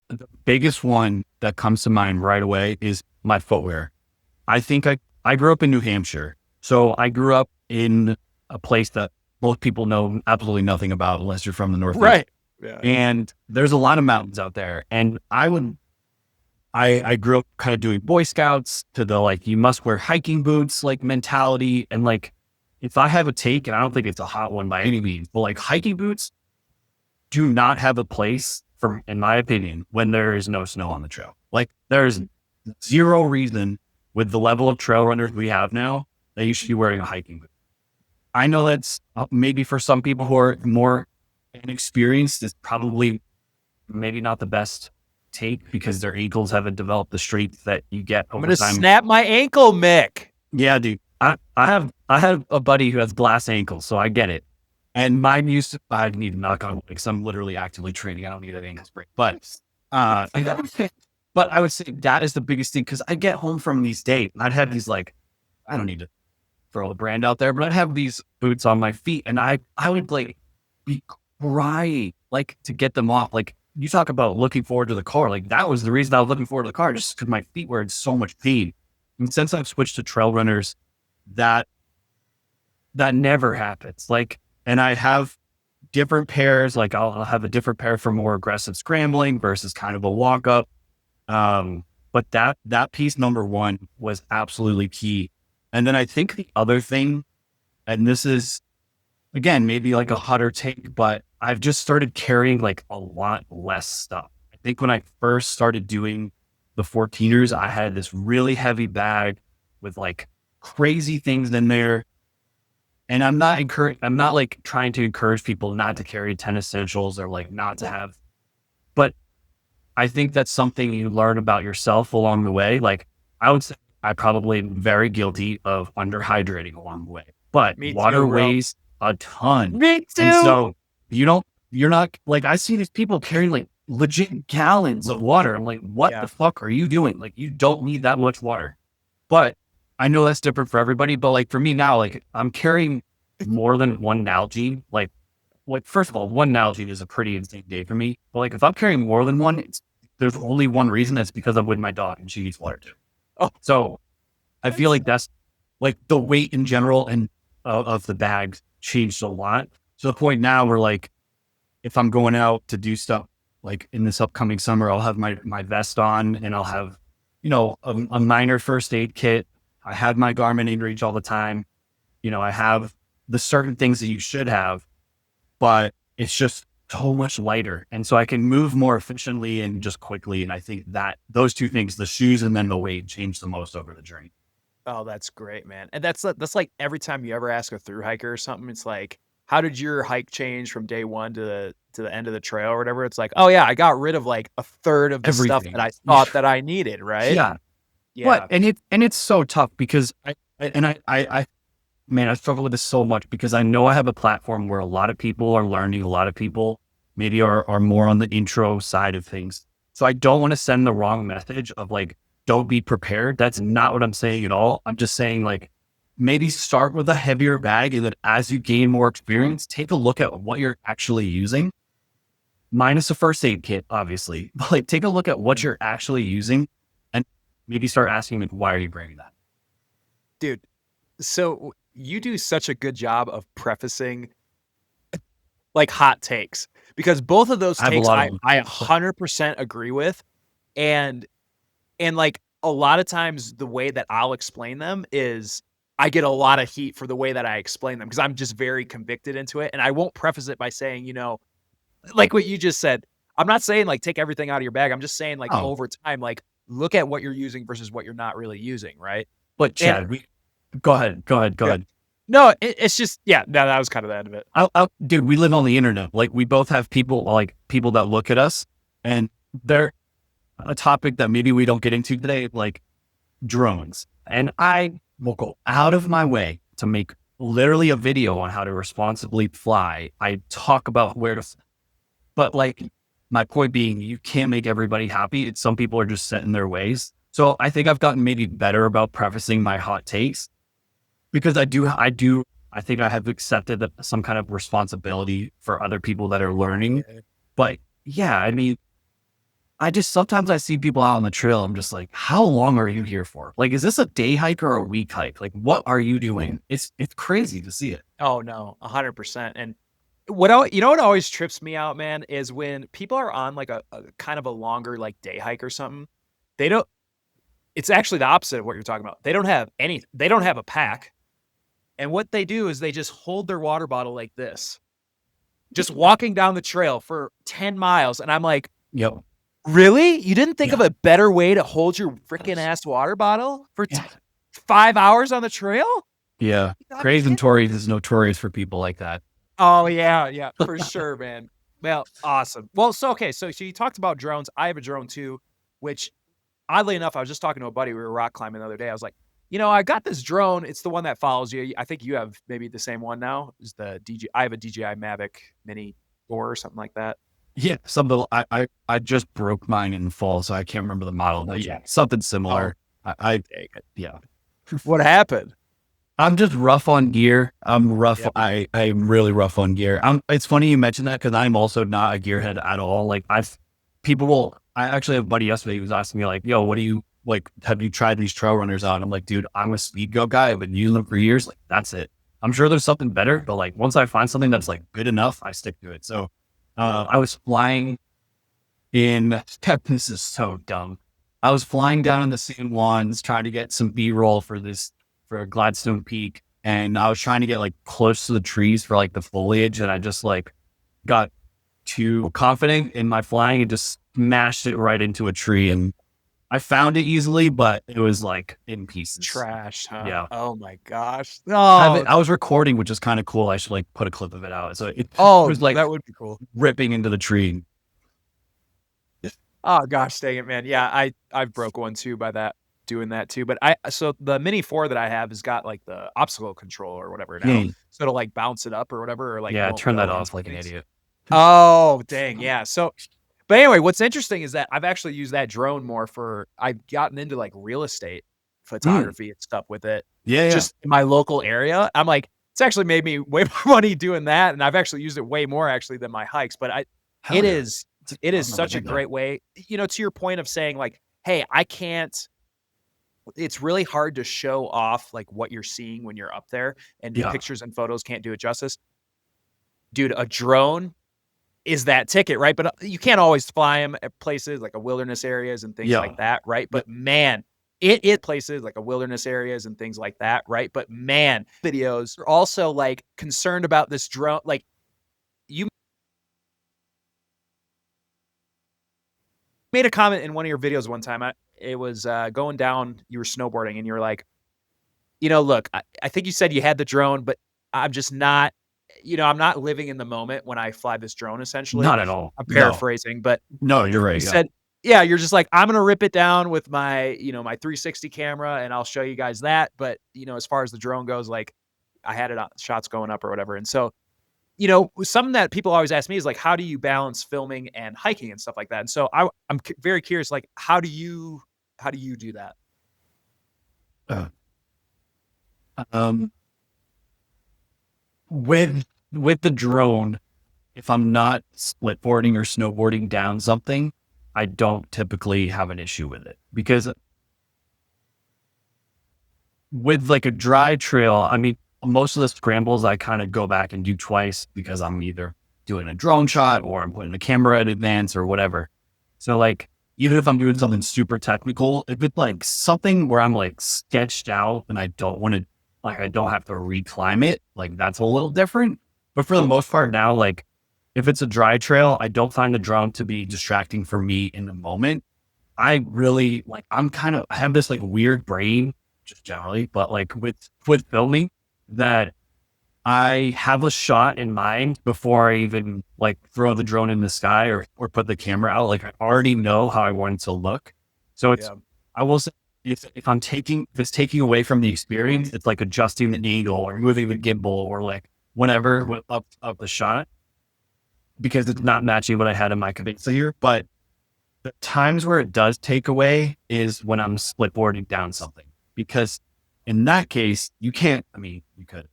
the biggest one that comes to mind right away is my footwear. I think I grew up in New Hampshire. So I grew up in a place that most people know absolutely nothing about unless you're from the Northeast.
Right. Yeah.
And there's a lot of mountains out there. And I grew up kind of doing Boy Scouts to the like, you must wear hiking boots, like mentality. And like, if I have a take, and I don't think it's a hot one by any means, but like hiking boots do not have a place for, in my opinion, when there is no snow on the trail. Like there's zero reason with the level of trail runners we have now that you should be wearing a hiking boot. I know that's maybe for some people who are more inexperienced, it's probably maybe not the best take because their ankles haven't developed the strength that you get over
I'm gonna
time.
snap my ankle, Mick.
Yeah, dude. I have a buddy who has glass ankles, so I get it. And mine used to, I need to knock on wood because I'm literally actively training. I don't need an ankle sprain. But but I would say that is the biggest thing because I get home from these days and I'd have these like, I don't need to throw the brand out there, but I'd have these boots on my feet and I would like be crying like to get them off. Like you talk about looking forward to the car. Like that was the reason I was looking forward to the car, just because my feet were in so much pain. And since I've switched to trail runners, that never happens. Like, and I have different pairs. Like I'll have a different pair for more aggressive scrambling versus kind of a walk up. But that piece number one was absolutely key. And then I think the other thing, and this is again, maybe like a hotter take, but I've just started carrying like a lot less stuff. I think when I first started doing the 14ers, I had this really heavy bag with like crazy things in there. And I'm not like trying to encourage people not to carry 10 essentials or like not to have, but I think that's something you learn about yourself along the way. Like I would say I probably am very guilty of underhydrating along the way. but
Me too,
water
bro.
weighs a ton.
Me
And
too.
so you're not like, I see these people carrying like legit gallons of water. I'm like, what
Yeah.
the fuck are you doing? Like, you don't need that much water. But I know that's different for everybody. But like for me now, like I'm carrying more than one Nalgene. Like first of all, one Nalgene is a pretty insane day for me. But like if I'm carrying more than one, there's only one reason. That's because I'm with my dog and she needs water too.
Oh,
So I feel
that's
like that's like the weight in general and of the bags changed a lot to the point now where like if I'm going out to do stuff like in this upcoming summer, I'll have my vest on and I'll have, a minor first aid kit. I have my Garmin inReach all the time. I have the certain things that you should have, but it's just so much lighter. And so I can move more efficiently and just quickly. And I think that those two things, the shoes and then the weight, change the most over the journey.
Oh, that's great, man. And that's like every time you ever ask a through hiker or something, it's like, how did your hike change from day one to the end of the trail or whatever? It's like, oh yeah, I got rid of like a third of the stuff that
Everything.
I thought that I needed, right?
Yeah. But
Yeah.
and it's so tough because man, I struggle with this so much because I know I have a platform where a lot of people are learning, a lot of people maybe are more on the intro side of things. So I don't want to send the wrong message of like, don't be prepared. That's not what I'm saying at all. I'm just saying like, maybe start with a heavier bag and then as you gain more experience, take a look at what you're actually using, minus a first aid kit, obviously, but like take a look at what you're actually using and maybe start asking like, why are you bringing that?
Dude, so you do such a good job of prefacing like hot takes because both of those
I have a
takes
lot of
I
them.
100% agree with. And like a lot of times the way that I'll explain them is I get a lot of heat for the way that I explain them because I'm just very convicted into it. And I won't preface it by saying, like what you just said. I'm not saying like take everything out of your bag. I'm just saying like
Oh,
over time, like look at what you're using versus what you're not really using, right?
but
And
Chad, go ahead, go
yeah.
ahead.
No, it's just yeah, no, that was kind of the end of it.
Dude, we live on the internet. Like we both have people that look at us and they're a topic that maybe we don't get into today, like drones. And I will go out of my way to make literally a video on how to responsibly fly. I talk about but like my point being, you can't make everybody happy. Some people are just set in their ways. So I think I've gotten maybe better about prefacing my hot takes because I think I have accepted some kind of responsibility for other people that are learning.
Yeah.
But yeah, I mean, sometimes I see people out on the trail. I'm just like, how long are you here for? Like, is this a day hike or a week hike? Like, what are you doing? It's crazy to see it.
Oh no, 100%. And what always trips me out, man, is when people are on like a kind of a longer like day hike or something. They don't. It's actually the opposite of what you're talking about. They don't have any. They don't have a pack. And what they do is they just hold their water bottle like this, just walking down the trail for 10 miles. And I'm like,
Yep.
really? You didn't think of
Yeah.
a better way to hold your freaking ass water bottle for
Yeah.
5 hours on the trail?
Yeah.
You gotta be
Crazy
kidding.
Tories is notorious for people like that.
Oh yeah, yeah, for sure, man. Well, awesome. Well, so okay, so you talked about drones. I have a drone too, which oddly enough, I was just talking to a buddy. We were rock climbing the other day. I was like, I got this drone. It's the one that follows you. I think you have maybe the same one now. Is the DJ? I have a DJI Mavic Mini 4 or something like that.
Yeah. I just broke mine in the fall, so I can't remember the model. But yeah, something similar. Yeah.
What happened?
I'm just rough on gear. I'm rough.
Yep.
I'm really rough on gear. It's funny you mentioned that because I'm also not a gearhead at all. Like I actually have a buddy yesterday who was asking me like, yo, what do you like? Have you tried these trail runners out? I'm like, dude, I'm a speed go guy. I've been using them for years. Like that's it. I'm sure there's something better, but like once I find something that's like good enough, I stick to it. So, I was flying in, this is so dumb. I was flying down in the San Juans trying to get some B-roll for Gladstone Peak. And I was trying to get like close to the trees for like the foliage. And I just like got too confident in my flying and just smashed it right into a tree. And I found it easily, but it was like in pieces.
Trash, huh?
Yeah.
Oh my gosh. Oh,
I was recording, which is kind of cool. I should like put a clip of it out. So it was like
that would be cool.
ripping into the tree.
Oh gosh, dang it, man. Yeah, I broke one too by that doing that too. But so the Mini 4 that I have has got like the obstacle control or whatever now.
Yeah.
So it'll like bounce it up or whatever, or like
Yeah,
won't
turn that
go
off
into
like an
things.
idiot.
Oh, dang. Yeah. So, but anyway, what's interesting is that I've actually used that drone more for, I've gotten into like real estate
Mm.
photography and stuff with it
Yeah, yeah.
just in my local area. I'm like, it's actually made me way more money doing that. And I've actually used it way more actually than my hikes, but
Hell
it
yeah.
is,
It's
it is
awesome. I
such a
dig that.
great way, to your point of saying like, hey, I can't, it's really hard to show off like what you're seeing when you're up there, and
Yeah.
pictures and photos can't do it justice. Dude, a drone is that ticket, right? But you can't always fly them at places like a wilderness areas and things
Yeah.
like that, right?
Yep.
But man, it places like a wilderness areas and things like that, right? But man, videos are also like concerned about this drone. Like you made a comment in one of your videos one time. It was going down, you were snowboarding, and you were like, look, I think you said you had the drone, but I'm just not, I'm not living in the moment when I fly this drone, essentially.
Not at all.
I'm
No.
paraphrasing, but
No, you're
you
right. Yeah.
said, yeah, you're just like, I'm gonna rip it down with my, my 360 camera, and I'll show you guys that. But as far as the drone goes, like I had it on shots going up or whatever. And so, something that people always ask me is like, how do you balance filming and hiking and stuff like that? And so I'm very curious, like, how do you do that?
Uh, um, with the drone, if I'm not splitboarding or snowboarding down something, I don't typically have an issue with it, because with like a dry trail, I mean, most of the scrambles I kind of go back and do twice because I'm either doing a drone shot or I'm putting the camera at advance or whatever. So like, even if I'm doing something super technical, if it's like something where I'm like sketched out and I don't want to, like, I don't have to reclimb it, like that's a little different. But for the most part now, like if it's a dry trail, I don't find the drone to be distracting for me in the moment. I really like, I have this like weird brain just generally, but like with filming, that I have a shot in mind before I even like throw the drone in the sky or put the camera out. Like I already know how I want it to look. So
Yeah.
I will say, if it's taking away from the experience, it's like adjusting the needle or moving the gimbal or like whatever up the shot, because it's not matching what I had in my condenser here. But the times where it does take away is when I'm split boarding down something, because in that case, you can't, I mean, you could,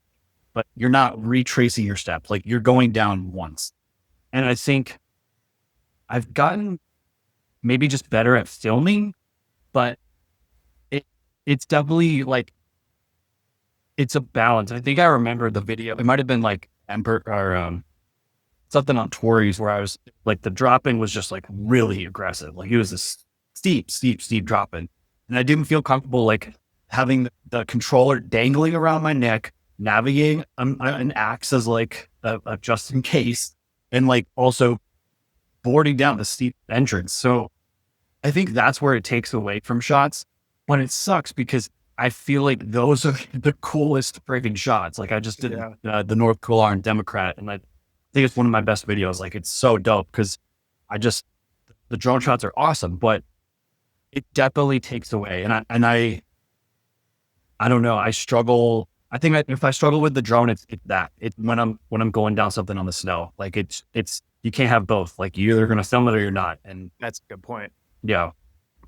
but you're not retracing your steps. Like you're going down once. And I think I've gotten maybe just better at filming, but it, it's definitely like, it's a balance. I think I remember the video. It might've been like Emperor or, something on Tories where I was like, the dropping was just like really aggressive. Like it was this steep dropping. And I didn't feel comfortable like having the controller dangling around my neck, navigating an axe as like a just in case, and like also boarding down the steep entrance. So I think that's where it takes away from shots. But it sucks because I feel like those are the coolest freaking shots. Like I just did
Yeah.
the North Carolina Democrat, and I think it's one of my best videos. Like it's so dope because the drone shots are awesome, but it definitely takes away. I don't know. I struggle. I think if I struggle with the drone, it's when I'm going down something on the snow. Like you can't have both. Like you're either going to film it or you're not. And
That's a good point.
yeah,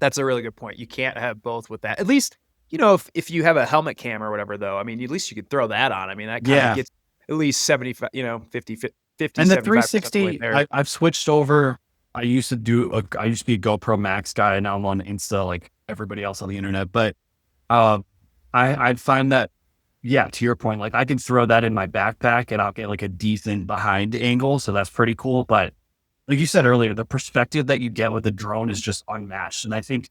That's a really good point. You can't have both with that. At least, if you have a helmet cam or whatever, though, I mean, at least you could throw that on. I mean, that kind of
yeah.
gets at least 75, 50, 50,
And the
75% of the way
360,
there.
I've switched over. I used to be a GoPro Max guy. Now I'm on Insta, like everybody else on the internet. But I'd find that, yeah, to your point, like I can throw that in my backpack and I'll get like a decent behind angle. So that's pretty cool. But like you said earlier, the perspective that you get with the drone is just unmatched. And I think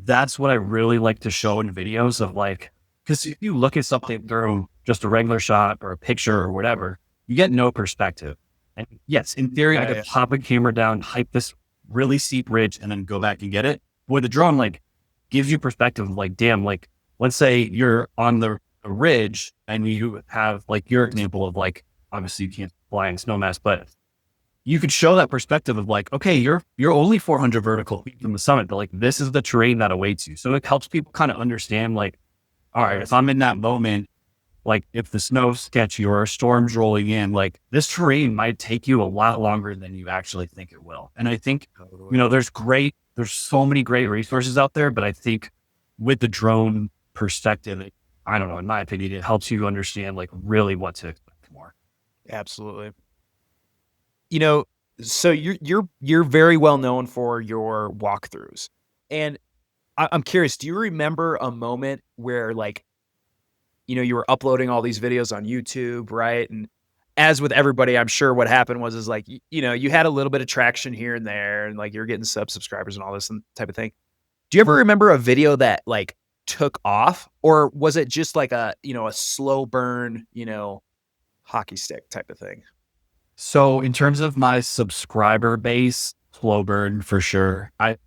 that's what I really like to show in videos of like, because if you look at something through just a regular shot or a picture or whatever, you get no perspective. And yes, in theory, I
Yeah,
could pop a camera down, hype this really steep ridge, and then go back and get it. With a drone, like gives you perspective of like, damn, like let's say you're on the ridge and you have like your example of like, obviously you can't fly in snow mask, but you could show that perspective of like, okay, you're only 400 vertical feet from the summit, but like this is the terrain that awaits you. So it helps people kind of understand like, all right, if I'm in that moment, like if the snow's sketchy or a storm's rolling in, like this terrain might take you a lot longer than you actually think it will. And I think, there's so many great resources out there, but I think with the drone perspective, I don't know, in my opinion, it helps you understand like really what to expect more.
Absolutely. So you're very well known for your walkthroughs. And I'm curious, do you remember a moment where like, you were uploading all these videos on YouTube, right? And as with everybody, I'm sure what happened is like, you had a little bit of traction here and there, and like you're getting subscribers and all this and type of thing. Do you ever remember a video that like took off, or was it just like a slow burn, hockey stick type of thing?
So in terms of my subscriber base, slow burn for sure. I'm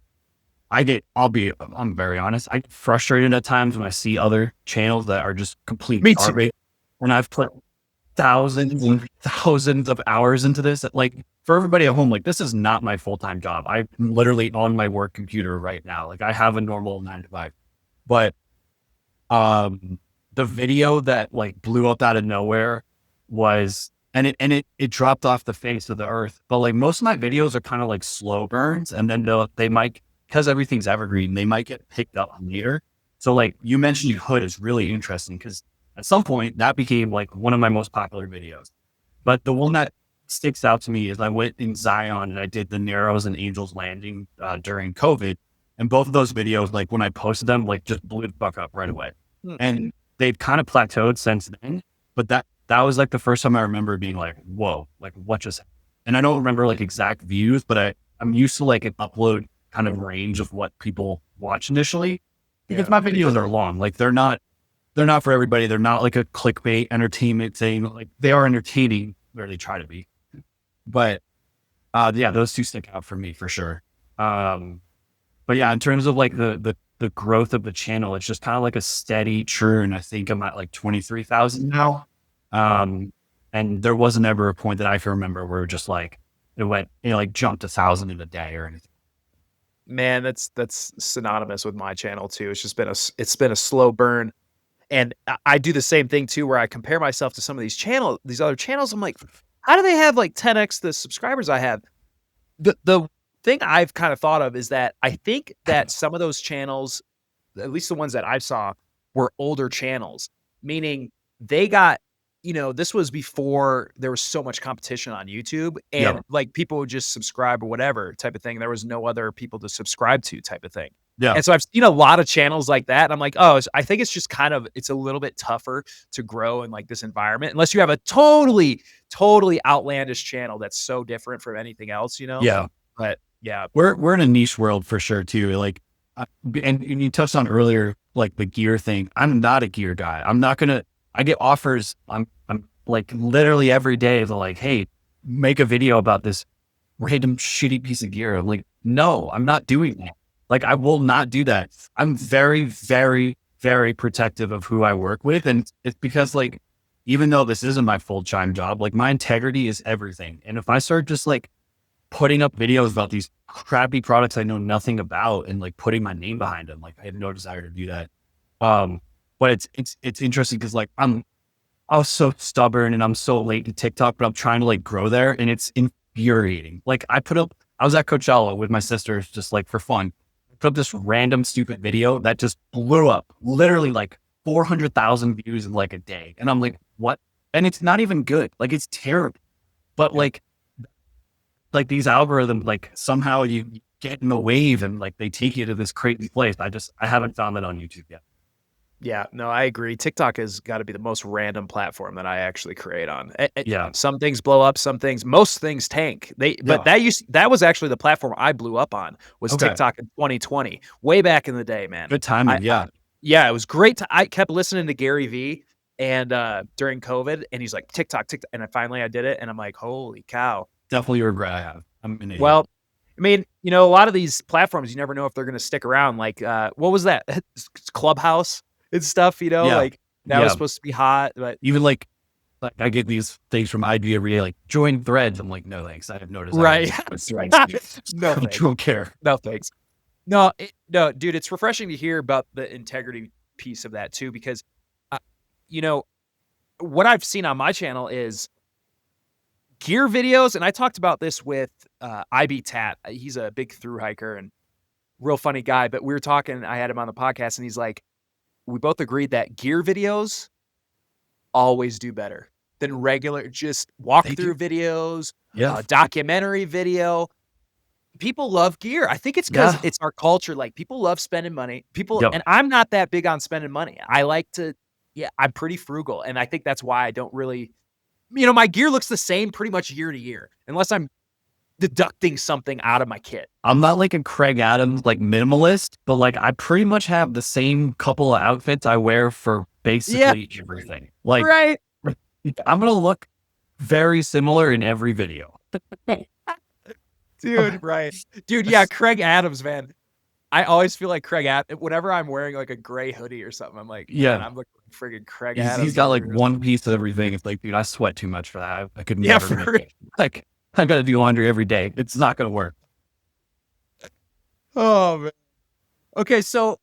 very honest. I get frustrated at times when I see other channels that are just complete
Me too.
garbage. When I've put thousands and thousands of hours into this, like for everybody at home, like this is not my full-time job. I'm literally on my work computer right now. Like I have a normal 9 to 5, but, the video that like blew up out of nowhere was, and it dropped off the face of the earth. But like most of my videos are kind of like slow burns, and then they might, because everything's evergreen, they might get picked up later. So like you mentioned Hood is really interesting because at some point that became like one of my most popular videos. But the one that sticks out to me is I went in Zion and I did the Narrows and Angels Landing during COVID. And both of those videos, like when I posted them, like just blew the fuck up right away.
Hmm.
And they've kind of plateaued since then. But that was like the first time I remember being like, whoa, like what just happened? And I don't remember like exact views, but I'm used to like an upload kind of range of what people watch initially, because my videos are long. Like they're not for everybody. They're not like a clickbait entertainment thing. Like they are entertaining, or they try to be. But yeah, those two stick out for me for sure. But yeah, in terms of like the growth of the channel, it's just kind of like a steady churn. I think I'm at like 23,000 now. And there wasn't ever a point that I can remember where just like it went, like jumped 1,000 in a day or anything.
Man, that's synonymous with my channel too. It's been a slow burn. And I do the same thing too, where I compare myself to some of these other channels. I'm like, how do they have like 10x the subscribers I have? The thing I've kind of thought of is that I think that some of those channels, at least the ones that I saw, were older channels, meaning they got, this was before there was so much competition on YouTube, and like people would just subscribe or whatever type of thing. There was no other people to subscribe to type of thing.
Yeah.
And so I've seen a lot of channels like that. And I'm like, oh, I think it's just it's a little bit tougher to grow in like this environment, unless you have a totally, totally outlandish channel that's so different from anything else,
Yeah.
But yeah,
We're in a niche world for sure too. Like, and you touched on earlier, like the gear thing. I'm not a gear guy. I get offers. I'm like literally every day. They're like, hey, make a video about this random shitty piece of gear. I'm like, no, I'm not doing that. Like, I will not do that. I'm very, very, very protective of who I work with. And it's because like, even though this isn't my full-time job, like my integrity is everything. And if I start just like putting up videos about these crappy products I know nothing about and like putting my name behind them, like I have no desire to do that. But it's interesting because like I was so stubborn and I'm so late to TikTok, but I'm trying to like grow there, and it's infuriating. Like I was at Coachella with my sisters just like for fun. Put up this random stupid video that just blew up, literally like 400,000 views in like a day. And I'm like, what? And it's not even good. Like it's terrible. But like these algorithms, like somehow you get in the wave and like they take you to this crazy place. I haven't found that on YouTube yet.
Yeah, no, I agree. TikTok has got to be the most random platform that I actually create on.
Yeah.
Some things blow up, most things tank. But that was actually the platform I blew up on, was TikTok in 2020, way back in the day, man.
Good timing.
Yeah, it was great. I kept listening to Gary Vee and during COVID, and he's like TikTok, and I did it, and I'm like, holy cow.
Definitely a regret I have. I'm an idiot.
Well, I mean, a lot of these platforms, you never know if they're going to stick around. Like, what was that? Clubhouse and stuff, like that was supposed to be hot, but
even like Like I get these things from ID every day, like join threads. I'm like, no thanks. I have no desire
Right.
to join threads.
No
I
thanks.
don't care.
No thanks. No, no, dude, it's refreshing to hear about the integrity piece of that too, because, uh, you know, what I've seen on my channel is gear videos, and I talked about this with IB Tat. He's a big thru hiker and real funny guy. But we were talking. I had him on the podcast, and he's like, we both agreed that gear videos always do better than regular just
They do.
walkthrough videos,
Yeah.
documentary video. People love gear. I think it's because
Yeah.
it's our culture. Like people love spending money. People,
Yep.
and I'm not that big on spending money. I like to, yeah, I'm pretty frugal, and I think that's why I don't really, my gear looks the same pretty much year to year, unless I'm deducting something out of my kit.
I'm not like a Craig Adams like minimalist, but like I pretty much have the same couple of outfits I wear for
Yeah,
basically everything. Like
right.
I'm gonna look very similar in every video.
Dude, right. Dude, yeah, Craig Adams, man. I always feel like Craig Adams, whenever I'm wearing like a gray hoodie or something, I'm like, man,
Yeah.
I'm looking like friggin' Craig
He's
Adams
got
over
like
here.
one piece of everything. It's like, dude, I sweat too much for that. I could
Yeah,
never
for
make
real.
it. Like I gotta do laundry every day. It's not gonna work.
Oh man. Okay, so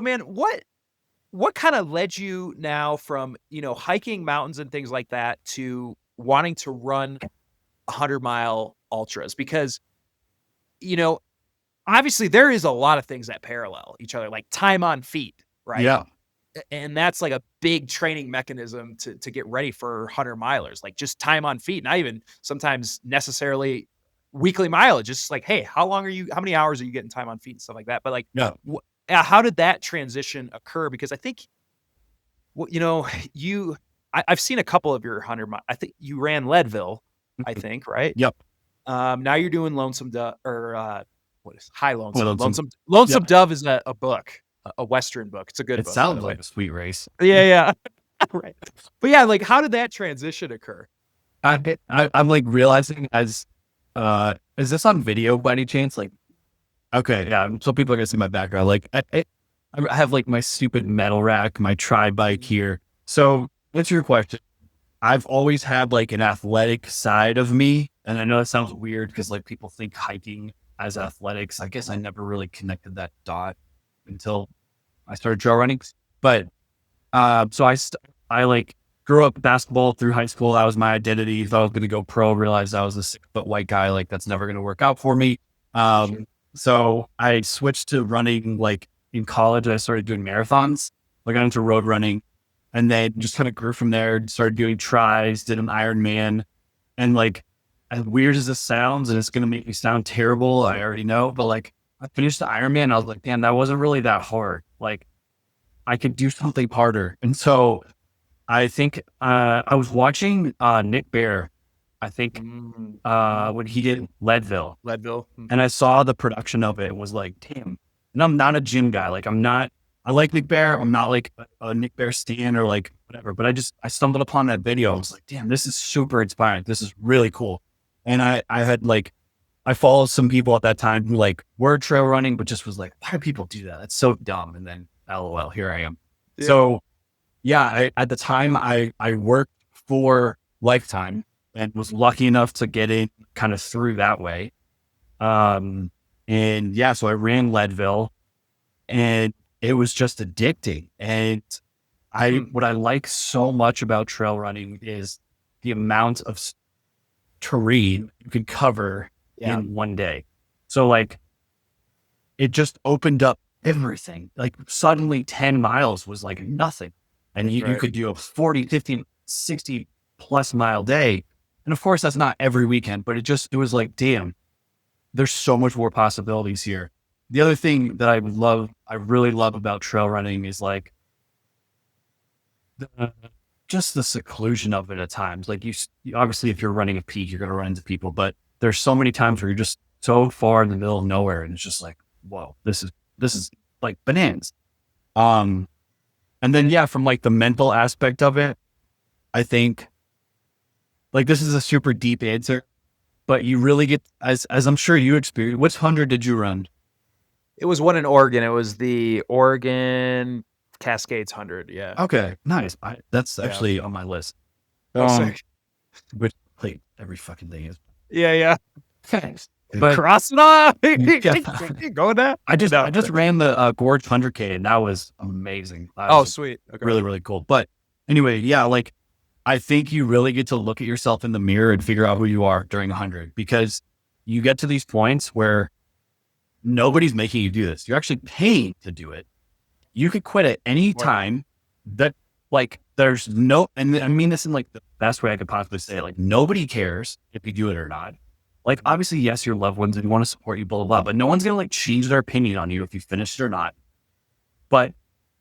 man, what kind of led you now from, hiking mountains and things like that to wanting to run 100-mile ultras? Because, you know, obviously there is a lot of things that parallel each other, like time on feet, right?
Yeah.
And that's like a big training mechanism to get ready for 100 milers, like just time on feet, not even sometimes necessarily weekly mileage. Just like, hey, how many hours are you getting time on feet and stuff like that? But like,
Yeah.
how did that transition occur? Because I think, well, I've seen a couple of your 100 mile. I think you ran Leadville, I think, right?
Yep.
Now you're doing Lonesome Dove, or what is High Lonesome?
Well, some,
Lonesome
yeah.
Dove is a book, a Western book. It's a good
It
book, by the
sounds
way.
like a sweet race.
Yeah, yeah. Right. But yeah, like how did that transition occur?
I'm like realizing is this on video by any chance? Like, okay, yeah. So people are gonna see my background. Like, I have like my stupid metal rack, my tri bike here. So that's your question. I've always had like an athletic side of me, and I know that sounds weird because like people think hiking as athletics. I guess I never really connected that dot until I started trail running. But so I like grew up basketball through high school. That was my identity. Thought I was going to go pro. Realized I was a 6-foot white guy. Like that's never going to work out for me. So I switched to running. Like in college, I started doing marathons. I got into road running, and then just kind of grew from there. Started doing tries. Did an Ironman, and like as weird as this sounds, and it's going to make me sound terrible. I already know, but like I finished the Ironman. I was like, damn, that wasn't really that hard. Like I could do something harder. And so I think I was watching Nick Bear, I think when he did Leadville.
Leadville.
And I saw the production of it and was like, damn. And I'm not a gym guy. Like I like Nick Bear. I'm not like a Nick Bear stan or like whatever, but I stumbled upon that video. I was like, damn, this is super inspiring. This is really cool. And I followed some people at that time who like were trail running, but just was like, why do people do that? That's so dumb. And then LOL, here I am.
Yeah.
So yeah, at the time I worked for Lifetime and was lucky enough to get in kind of through that way. And yeah, so I ran Leadville and it was just addicting. And what I like so much about trail running is the amount of terrain you can cover in one day. So like it just opened up everything. Like suddenly 10 miles was like nothing. And you could do a 40, 50, 60 plus mile day. And of course that's not every weekend, but it was like, damn, there's so much more possibilities here. The other thing that I really love about trail running is like just the seclusion of it at times. Like you obviously, if you're running a peak, you're going to run into people, but there's so many times where you're just so far in the middle of nowhere. And it's just like, whoa, this is like bananas. And then, yeah, from like the mental aspect of it, I think like this is a super deep answer, but you really get, as I'm sure you experienced, which 100 did you run?
It was one in Oregon. It was the Oregon Cascades 100. Yeah.
Okay, nice. That's actually on my list.
Oh, sick.
which like every fucking thing is.
Yeah, yeah.
Thanks. But
Cross it off.
yeah,
Go now.
I
No.
just ran the Gorge 100K and that was amazing. That
Oh,
was
sweet. Okay.
really, really cool. But anyway, yeah, like I think you really get to look at yourself in the mirror and figure out who you are during 100 because you get to these points where nobody's making you do this. You're actually paying to do it. You could quit at any time that like there's no, and I mean this in like the best way I could possibly say it. Like nobody cares if you do it or not. Like obviously, yes, your loved ones and want to support you, blah, blah, blah, but no one's going to like change their opinion on you if you finish it or not. But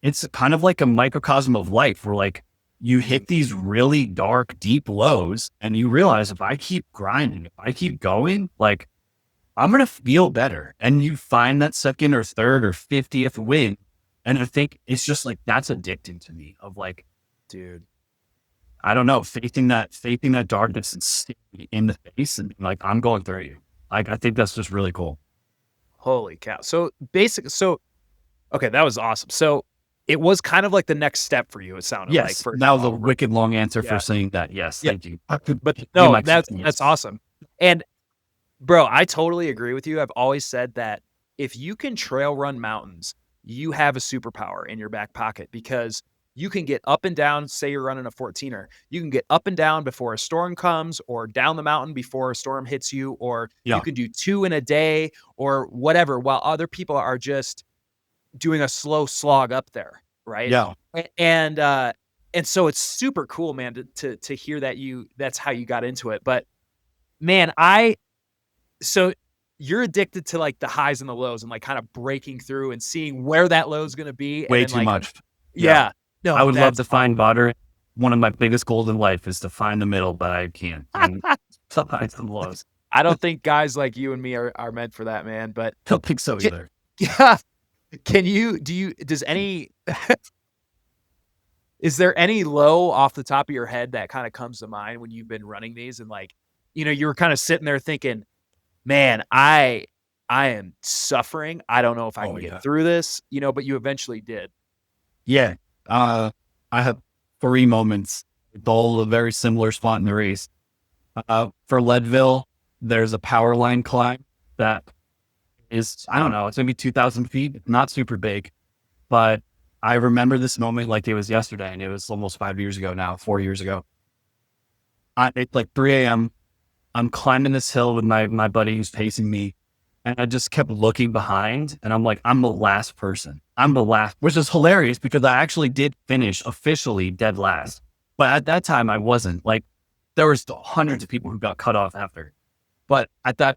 it's kind of like a microcosm of life where like you hit these really dark, deep lows and you realize if I keep grinding, if I keep going, like I'm going to feel better. And you find that second or third or 50th win. And I think it's just like, that's addicting to me of like,
dude,
I don't know, facing that darkness and staring in the face and being like, I'm going through you. Like, I think that's just really cool.
holy cow. So okay, that was awesome. So it was kind of like the next step for you, it sounded like.
Yes, that was a wicked long answer for saying that. Yes,
yeah.
thank you.
But no, that's awesome. And bro, I totally agree with you. I've always said that if you can trail run mountains, you have a superpower in your back pocket because you can get up and down. Say you're running a 14er, you can get up and down before a storm comes or down the mountain before a storm hits you, or you can do 2 in a day or whatever, while other people are just doing a slow slog up there. Right.
Yeah.
And so it's super cool, man, to hear that that's how you got into it. But man, so you're addicted to like the highs and the lows and like kind of breaking through and seeing where that low is going to be.
Way
and then,
too much.
Yeah. No,
I would love to find water. One of my biggest goals in life is to find the middle, but I can't. And sometimes the lows.
I don't think guys like you and me are meant for that, man. But
I don't think so either.
Yeah. Is there any low off the top of your head that kind of comes to mind when you've been running these and like, you were kind of sitting there thinking, man, I am suffering. I don't know if I can get through this, but you eventually did.
Yeah. I have 3 moments, all a very similar spot in the race. For Leadville, there's a power line climb that is, I don't know, it's maybe 2,000 feet. It's not super big, but I remember this moment like it was yesterday, and it was almost 5 years ago now, 4 years ago. It's like 3 a.m. I'm climbing this hill with my buddy who's pacing me. And I just kept looking behind and I'm like, I'm the last person. I'm the last, which is hilarious because I actually did finish officially dead last. But at that time I wasn't. Like there was hundreds of people who got cut off after. But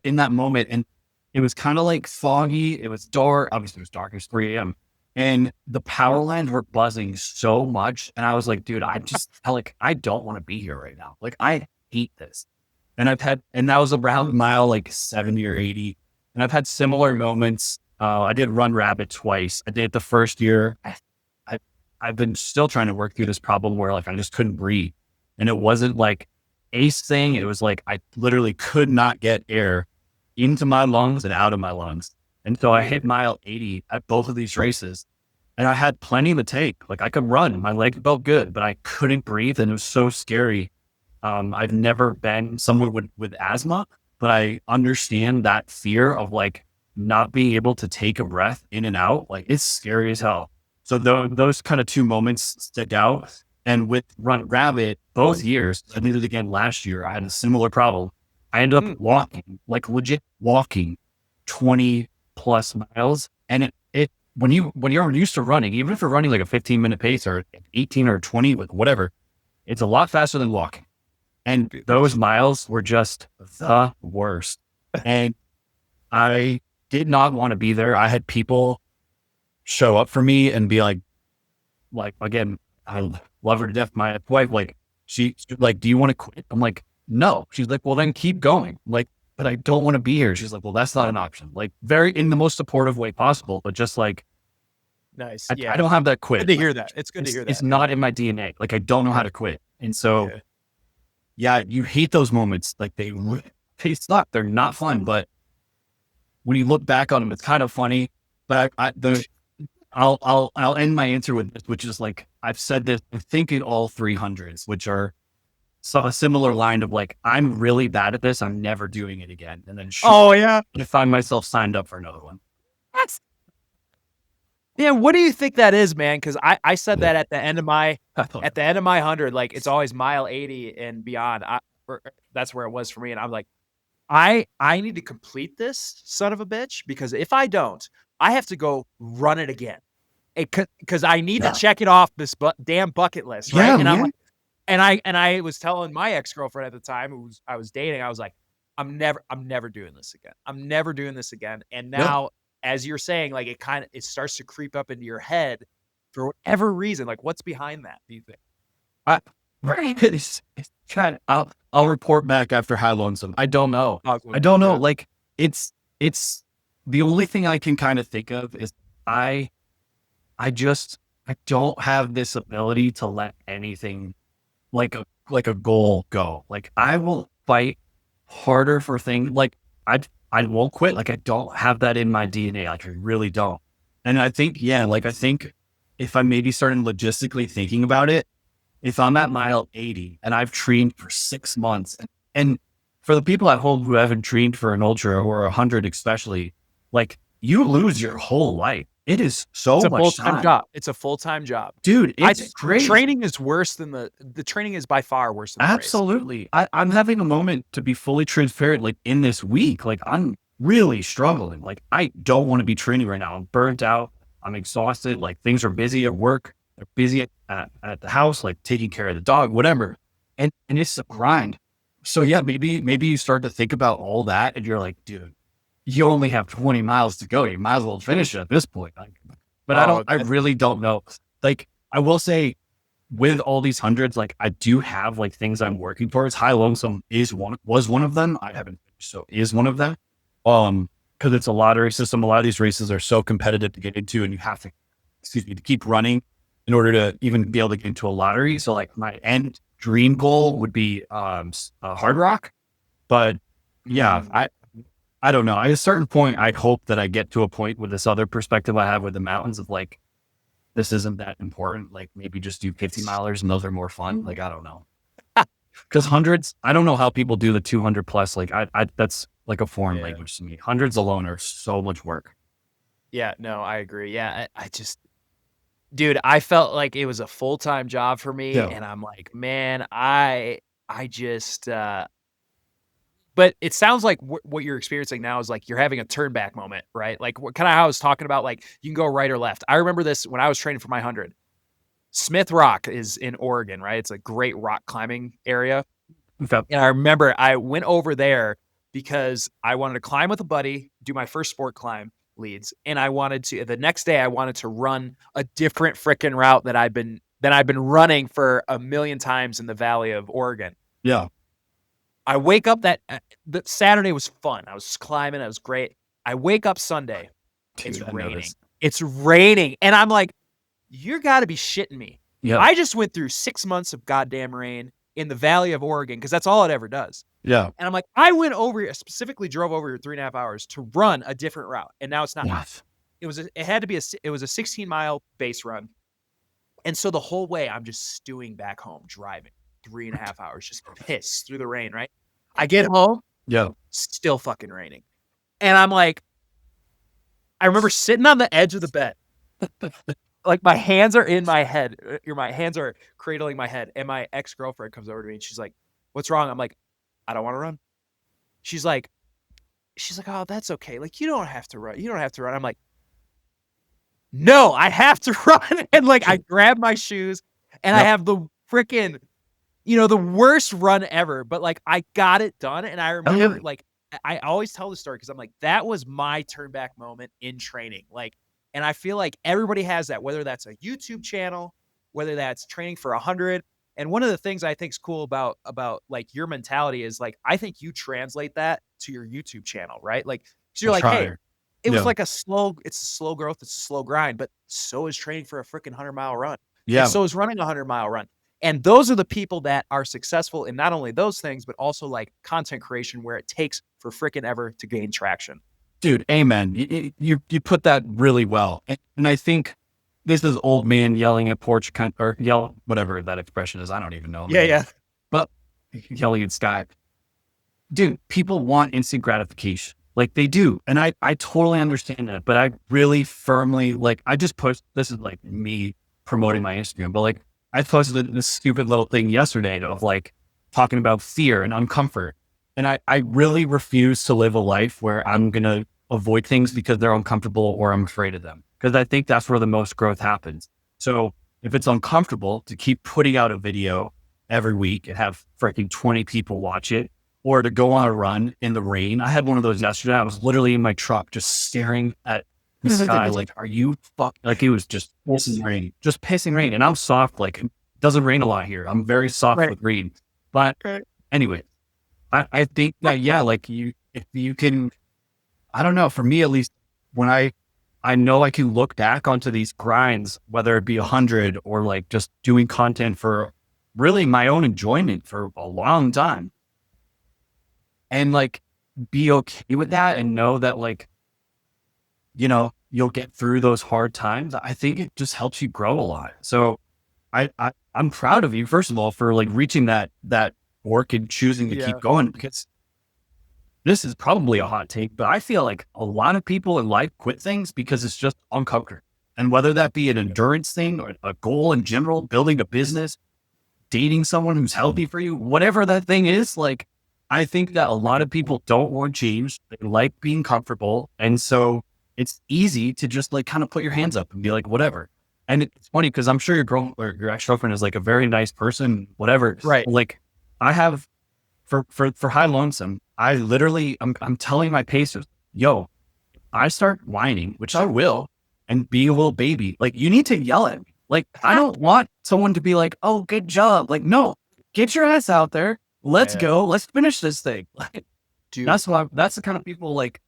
in that moment, and it was kind of like foggy. It was dark. Obviously it was dark. It was 3 a.m. And the power lines were buzzing so much. And I was like, dude, I don't want to be here right now. Like I hate this. And that was around mile like 70 or 80. And I've had similar moments. I did run rabbit twice. I did it the first year. I've been still trying to work through this problem where like I just couldn't breathe. And it wasn't like ace thing. It was like I literally could not get air into my lungs and out of my lungs. And so I hit mile 80 at both of these races. And I had plenty to take. Like I could run. My legs felt good, but I couldn't breathe. And it was so scary. I've never been someone with asthma, but I understand that fear of like not being able to take a breath in and out. Like it's scary as hell. So those kind of 2 moments stick out. And with Run Rabbit, both years, I did it again last year. I had a similar problem. I ended up walking, like legit walking 20 plus miles. And when you're used to running, even if you're running like a 15-minute pace or 18 or 20 with whatever, it's a lot faster than walking. And those miles were just the worst. And I did not want to be there. I had people show up for me and be like, again, I love her to death. My wife, like, she's like, do you want to quit? I'm like, no. She's like, well, then keep going. Like, but I don't want to be here. She's like, well, that's not an option. Like very in the most supportive way possible, but just like,
nice.
I don't have that quit.
Good to hear that. It's good to hear that.
It's not in my DNA. Like, I don't know how to quit. And so, yeah, you hate those moments. Like they suck. They're not fun, but when you look back on them, it's kind of funny. But I'll end my answer with this, which is like, I've said this, I think in all 300s, which are a similar line of like, I'm really bad at this. I'm never doing it again. And then
Oh yeah.
I find myself signed up for another one.
That's Yeah, what do you think that is, man? Because I said that at the end of my 100, like it's always mile 80 and beyond. That's where it was for me, and I'm like, I need to complete this son of a bitch, because if I don't, I have to go run it again. Because I need to check it off this damn bucket list, right?
Yeah,
And I'm
man.
like, and I was telling my ex-girlfriend at the time, who I was dating, I was like, I'm never doing this again. I'm never doing this again. And
Yeah.
now, as you're saying, like it starts to creep up into your head for whatever reason. Like, what's behind that, do you think?
I, it's kind of, I'll report back after high lonesome. I don't know. I don't know. Like it's the only thing I can kind of think of is I don't have this ability to let anything like a goal go. Like I will fight harder for things. Like I won't quit. Like I don't have that in my DNA. Like I really don't. And I think, I think if I maybe started logistically thinking about it, if I'm at mile 80 and I've trained for 6 months, and for the people at home who haven't trained for an ultra or 100, especially, like you lose your whole life. It is so
It's a
much
full-time
time.
job. It's a full-time job.
Dude, it's crazy.
Training is worse than the training is by far worse than the race.
Absolutely. I'm having a moment to be fully transparent, like in this week, like I'm really struggling. Like I don't want to be training right now. I'm burnt out. I'm exhausted. Like things are busy at work. They're busy at the house, like taking care of the dog, whatever. And it's a grind. So yeah, maybe you start to think about all that and you're like, dude, you only have 20 miles to go. You might as well finish it at this point. Like, but I really don't know. Like I will say with all these hundreds, like I do have like things I'm working towards. High Lonesome was one of them. I haven't finished, so is one of them. Cause it's a lottery system. A lot of these races are so competitive to get into and you have to, to keep running in order to even be able to get into a lottery. So like my end dream goal would be Hard Rock, but yeah, I don't know. At a certain point, I hope that I get to a point with this other perspective I have with the mountains of like, this isn't that important. Like maybe just do 50 milers and those are more fun. Like, I don't know. Cause hundreds, I don't know how people do the 200 plus. Like I that's like a foreign language to me. Hundreds alone are so much work.
Yeah, no, I agree. Yeah. I just, dude, I felt like it was a full-time job for me.
Yeah.
And I'm like, man, I just, but it sounds like what you're experiencing now is like you're having a turn back moment, right? Like what kind of how I was talking about, like you can go right or left. I remember this when I was training for my 100. Smith Rock is in Oregon, right? It's a great rock climbing area.
Okay.
And I remember I went over there because I wanted to climb with a buddy, do my first sport climb leads. And I wanted to, the next day, I wanted to run a different freaking route that I've been running for a million times in the Valley of Oregon.
Yeah.
I wake up the Saturday was fun. I was climbing. It was great. I wake up Sunday. It's raining. It's raining. And I'm like, you got to be shitting me.
Yeah.
I just went through 6 months of goddamn rain in the Valley of Oregon because that's all it ever does.
Yeah.
And I'm like, I went over here, specifically drove over here 3.5 hours to run a different route. And now it's not.
Yes.
It was a 16-mile base run. And so the whole way I'm just stewing back home, driving 3.5 hours, just pissed through the rain, right? I get home.
Yeah.
Still fucking raining. And I'm like, I remember sitting on the edge of the bed. Like my hands are in my head. My hands are cradling my head. And my ex-girlfriend comes over to me and she's like, what's wrong? I'm like, I don't want to run. She's like, oh, that's okay. Like, you don't have to run. You don't have to run. I'm like, no, I have to run. And like, I grab my shoes and I have the freaking, the worst run ever. But like, I got it done. And I remember like, I always tell the story because I'm like, that was my turn back moment in training. Like, and I feel like everybody has that, whether that's a YouTube channel, whether that's training for 100. And one of the things I think is cool about like your mentality is like, I think you translate that to your YouTube channel, right? Like, so you're like, hey, it was like it's a slow growth. It's a slow grind, but so is training for a freaking 100-mile run.
Yeah.
And so is running a 100-mile run. And those are the people that are successful in not only those things, but also like content creation where it takes for freaking ever to gain traction.
Dude, amen. You put that really well. And I think this is old man yelling at porch or yell, whatever that expression is. I don't even know.
Yeah.
But yelling at sky. Dude, people want instant gratification. Like they do. And I totally understand that. But I really firmly, like, I just post, this is like me promoting my Instagram, but like I posted this stupid little thing yesterday of like talking about fear and uncomfort. And I really refuse to live a life where I'm going to avoid things because they're uncomfortable or I'm afraid of them. Because I think that's where the most growth happens. So if it's uncomfortable to keep putting out a video every week and have freaking 20 people watch it, or to go on a run in the rain. I had one of those yesterday. I was literally in my truck just staring at the sky like, are you like it was just pissing rain. And I'm soft, like it doesn't rain a lot here. I'm very soft with rain. But anyway, I think that, yeah, like if you can, I don't know, for me at least, when I know I can look back onto these grinds, whether it be 100 or like just doing content for really my own enjoyment for a long time, and like be okay with that and know that, like, you know, you'll get through those hard times. I think it just helps you grow a lot. So I'm proud of you, first of all, for like reaching that work and choosing to keep going, because this is probably a hot take, but I feel like a lot of people in life quit things because it's just uncomfortable. And whether that be an endurance thing or a goal in general, building a business, dating someone who's healthy for you, whatever that thing is, like, I think that a lot of people don't want change. They like being comfortable. And so it's easy to just like kind of put your hands up and be like, whatever. And it's funny because I'm sure your girl or your ex-girlfriend is like a very nice person, whatever.
Right.
Like I have for High Lonesome, I literally, I'm telling my pacers, yo, I start whining, which I will, and be a little baby. Like, you need to yell at me. Like, I don't want someone to be like, oh, good job. Like, no, get your ass out there. Let's go. Let's finish this thing. Like, dude, that's the kind of people, like,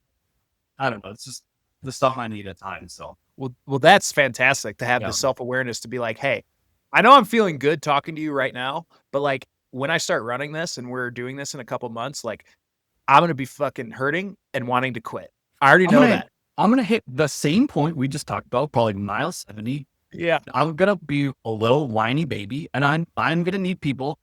I don't know. It's just the stuff I need at times. So,
well, that's fantastic to have the self-awareness to be like, hey, I know I'm feeling good talking to you right now, but like when I start running this and we're doing this in a couple months, like I'm going to be fucking hurting and wanting to quit. I already know that.
I'm going to hit the same point we just talked about, probably mile 70.
Yeah.
I'm going to be a little whiny baby, and I'm going to need people.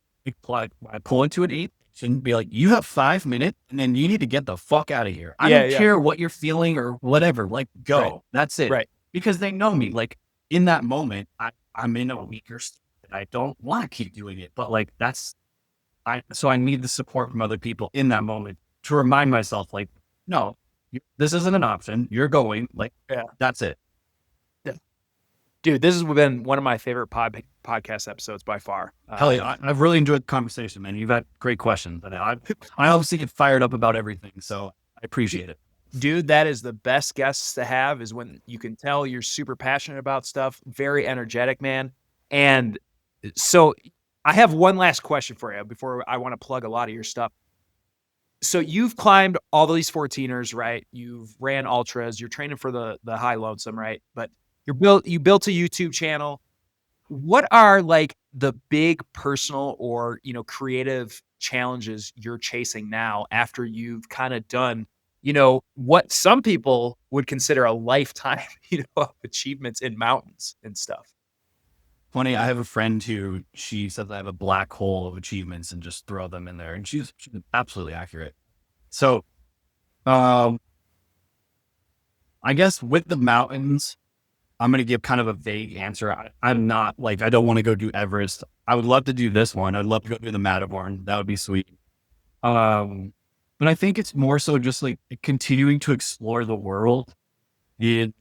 I pull into an 8 and be like, you have 5 minutes and then you need to get the fuck out of here. I don't care what you're feeling or whatever. Like, go. Right. That's it.
Right.
Because they know me. Like, in that moment, I'm in a weaker state. I don't want to keep doing it. But like, so I need the support from other people in that moment to remind myself, like, no, this isn't an option. You're going. Like, that's it.
Dude, this has been one of my favorite podcast episodes by far.
Hell yeah, I've really enjoyed the conversation, man. You've had great questions. And I obviously get fired up about everything, so I appreciate it.
Dude, that is the best guests to have, is when you can tell you're super passionate about stuff, very energetic, man. And so I have one last question for you before I want to plug a lot of your stuff. So you've climbed all these 14ers, right? You've ran ultras, you're training for the High Lonesome, right? But you built a YouTube channel. What are like the big personal or, you know, creative challenges you're chasing now after you've kind of done, you know, what some people would consider a lifetime, you know, of achievements in mountains and stuff?
Funny, I have a friend who, she says I have a black hole of achievements and just throw them in there. And she's absolutely accurate. So, I guess with the mountains, I'm going to give kind of a vague answer. I'm not like, I don't want to go do Everest. I would love to do this one. I'd love to go do the Matterhorn. That would be sweet. But I think it's more so just like continuing to explore the world and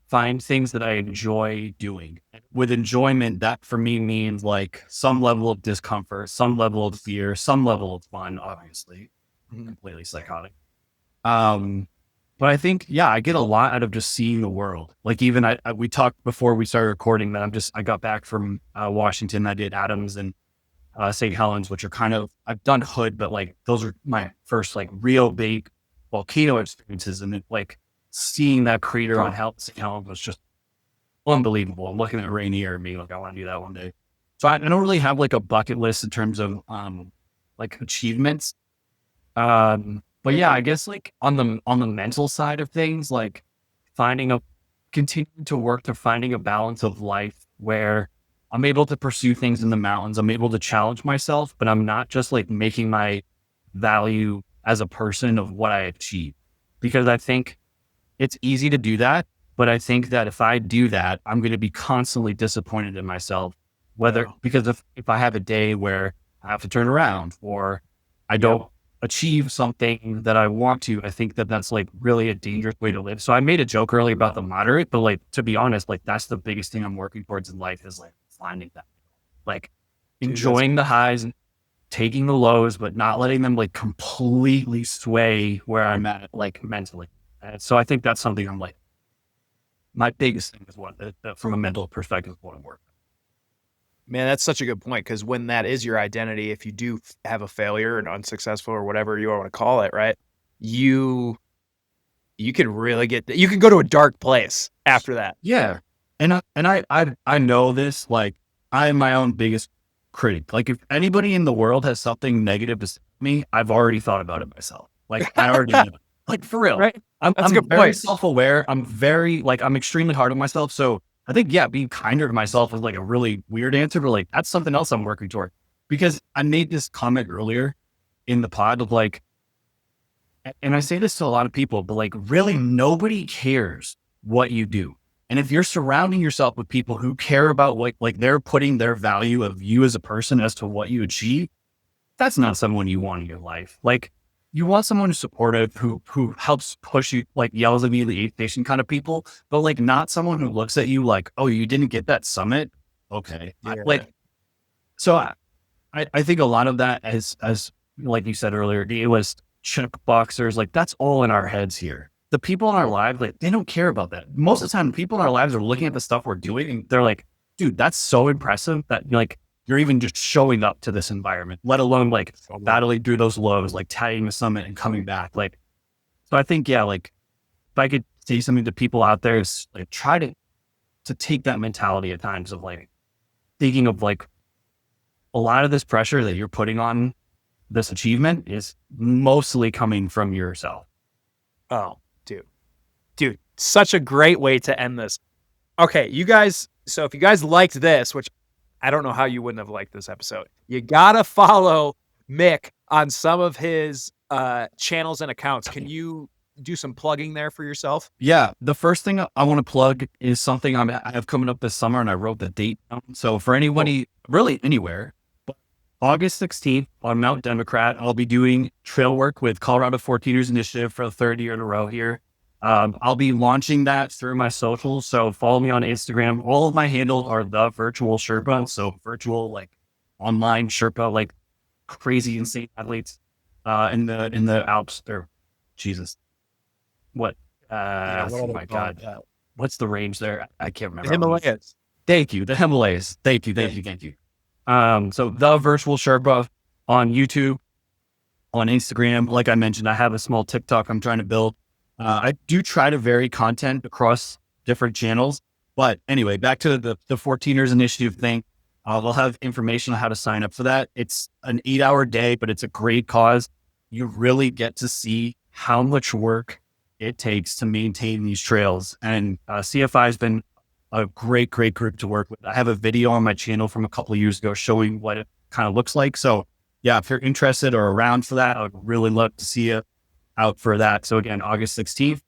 find things that I enjoy doing. With enjoyment, that for me means like some level of discomfort, some level of fear, some level of fun, obviously. Completely psychotic. But I think, I get a lot out of just seeing the world. Like even we talked before we started recording that I got back from Washington. I did Adams and St. Helens, which are kind of, I've done Hood, but like those are my first like real big volcano experiences. And like seeing that crater on St. Helens was just unbelievable. I'm looking at Rainier and being like, I want to do that one day. So I don't really have like a bucket list in terms of like achievements. But yeah, I guess like on the mental side of things, like continuing to work to finding a balance of life where I'm able to pursue things in the mountains. I'm able to challenge myself, but I'm not just like making my value as a person of what I achieve. Because I think it's easy to do that. But I think that if I do that, I'm going to be constantly disappointed in myself, whether
Oh,
because if I have a day where I have to turn around or I
yep.
don't achieve something that I want to, I think that that's like really a dangerous way to live. So I made a joke earlier about the moderate, but like, to be honest, like that's the biggest thing I'm working towards in life is like finding that, like
Dude, that's
enjoying the highs and taking the lows, but not letting them like completely sway where I'm at, like mentally. And so I think that's something I'm like, my biggest thing is what, from a mental perspective, what I'm working.
man, that's such a good point because when that is your identity, if you do have a failure and unsuccessful or whatever you want to call it, right? You you can really you can go to a dark place after that.
Yeah. And I know this, like I am my own biggest critic. Like if anybody in the world has something negative to say to me, I've already thought about it myself. Like I already know. Like for real.
Right?
I'm
That's a
I'm
good
very
point.
self-aware. I'm very like I'm extremely hard on myself. So I think yeah, being kinder to myself is like a really weird answer, but like that's something else I'm working toward. Because I made this comment earlier in the pod of like, and I say this to a lot of people, but like really nobody cares what you do. And if you're surrounding yourself with people who care about what, like they're putting their value of you as a person as to what you achieve, that's not someone you want in your life. Like you want someone who's supportive, who helps push you, like yells at me at the aid station kind of people, but like not someone who looks at you like, oh, you didn't get that summit. Okay.
Yeah.
I think a lot of that as like you said earlier, it was check boxers. Like that's all in our heads here. The people in our lives, like they don't care about that. Most of the time, people in our lives are looking at the stuff we're doing and they're like, dude, that's so impressive that like you're even just showing up to this environment, let alone like battling through those lows, like tagging the summit and coming back. Like, so I think, yeah, like if I could say something to people out there is like try to take that mentality at times of like thinking of like a lot of this pressure that you're putting on this achievement is mostly coming from yourself.
Oh, dude. Dude, such a great way to end this. Okay, you guys, so if you guys liked this, which I don't know how you wouldn't have liked this episode, you gotta follow Mick on some of his channels and accounts. Can you do some plugging there for yourself?
Yeah. The first thing I want to plug is something I have coming up this summer and I wrote the date down. So for
Cool.
anybody really anywhere, but August 16th on Mount Democrat, I'll be doing trail work with Colorado 14ers Initiative for the third year in a row here. I'll be launching that through my socials. So follow me on Instagram. All of my handles are the Virtual Sherpa. So virtual, like online Sherpa, like crazy insane athletes in the Alps. Or Jesus, what?
Yeah, what
Oh
are they
my
called?
God, what's the range there? I can't
The
remember.
Himalayas.
Thank you, the Himalayas. Thank you,
Yeah.
thank you, thank you. So the Virtual Sherpa on YouTube, on Instagram. Like I mentioned, I have a small TikTok I'm trying to build. I do try to vary content across different channels. But anyway, back to the 14ers initiative thing. We'll have information on how to sign up for that. It's an 8-hour day, but it's a great cause. You really get to see how much work it takes to maintain these trails. And CFI has been a great, great group to work with. I have a video on my channel from a couple of years ago showing what it kind of looks like. So yeah, if you're interested or around for that, I would really love to see you out for that. So again, August 16th.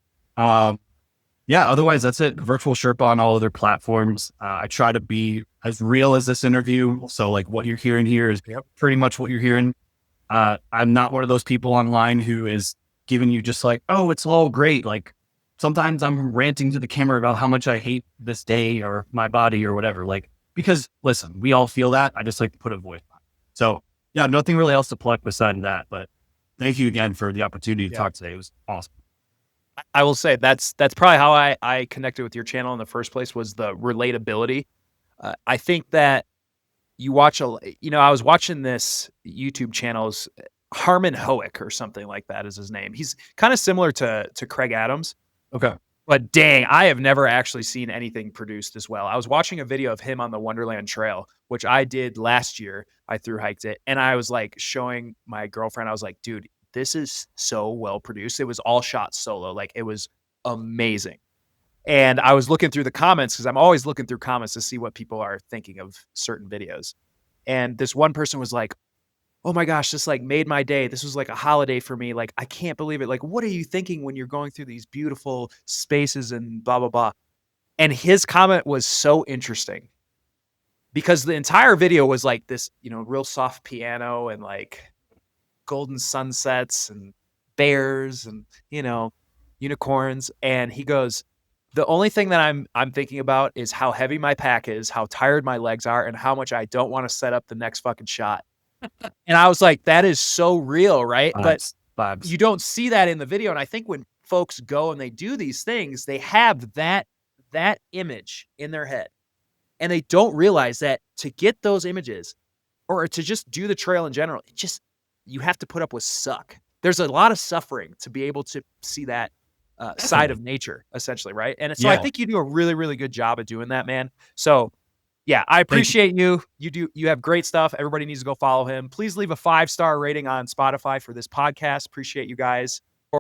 Yeah, otherwise that's it. Virtual Sherpa on all other platforms. I try to be as real as this interview. So like what you're hearing here is
Yep.
pretty much what you're hearing. I'm not one of those people online who is giving you just like, oh, it's all great. Like sometimes I'm ranting to the camera about how much I hate this day or my body or whatever. Like, because listen, we all feel that. I just like to put a voice on it. So yeah, nothing really else to plug beside that. But thank you again for the opportunity to
Yeah.
talk today. It was awesome.
I will say that's probably how I connected with your channel in the first place was the relatability. I think that you watch I was watching this YouTube channel's Harmon Hoek or something like that is his name. He's kind of similar to Craig Adams,
Okay.
but dang, I have never actually seen anything produced as well. I was watching a video of him on the Wonderland Trail, which I did last year. I through hiked it, and I was like showing my girlfriend. I was like, dude, this is so well produced. It was all shot solo. Like it was amazing. And I was looking through the comments because I'm always looking through comments to see what people are thinking of certain videos. And this one person was like, "Oh my gosh, this like made my day. This was like a holiday for me. Like, I can't believe it. Like, what are you thinking when you're going through these beautiful spaces and blah, blah, blah?" And his comment was so interesting because the entire video was like this, real soft piano and like golden sunsets and bears and, unicorns. And he goes, "The only thing that I'm thinking about is how heavy my pack is, how tired my legs are, and how much I don't want to set up the next fucking shot." And I was like, that is so real, right? But
Vibes.
you don't see that in the video. And I think when folks go and they do these things, they have that image in their head. And they don't realize that to get those images or to just do the trail in general, you have to put up with suck. There's a lot of suffering to be able to see that side of nature, essentially, right? And so I
Yeah.
think you do a really, really good job of doing that, man. So yeah, I
Thank you.
appreciate you. You have great stuff. Everybody needs to go follow him. Please leave a 5-star rating on Spotify for this podcast. Appreciate you guys.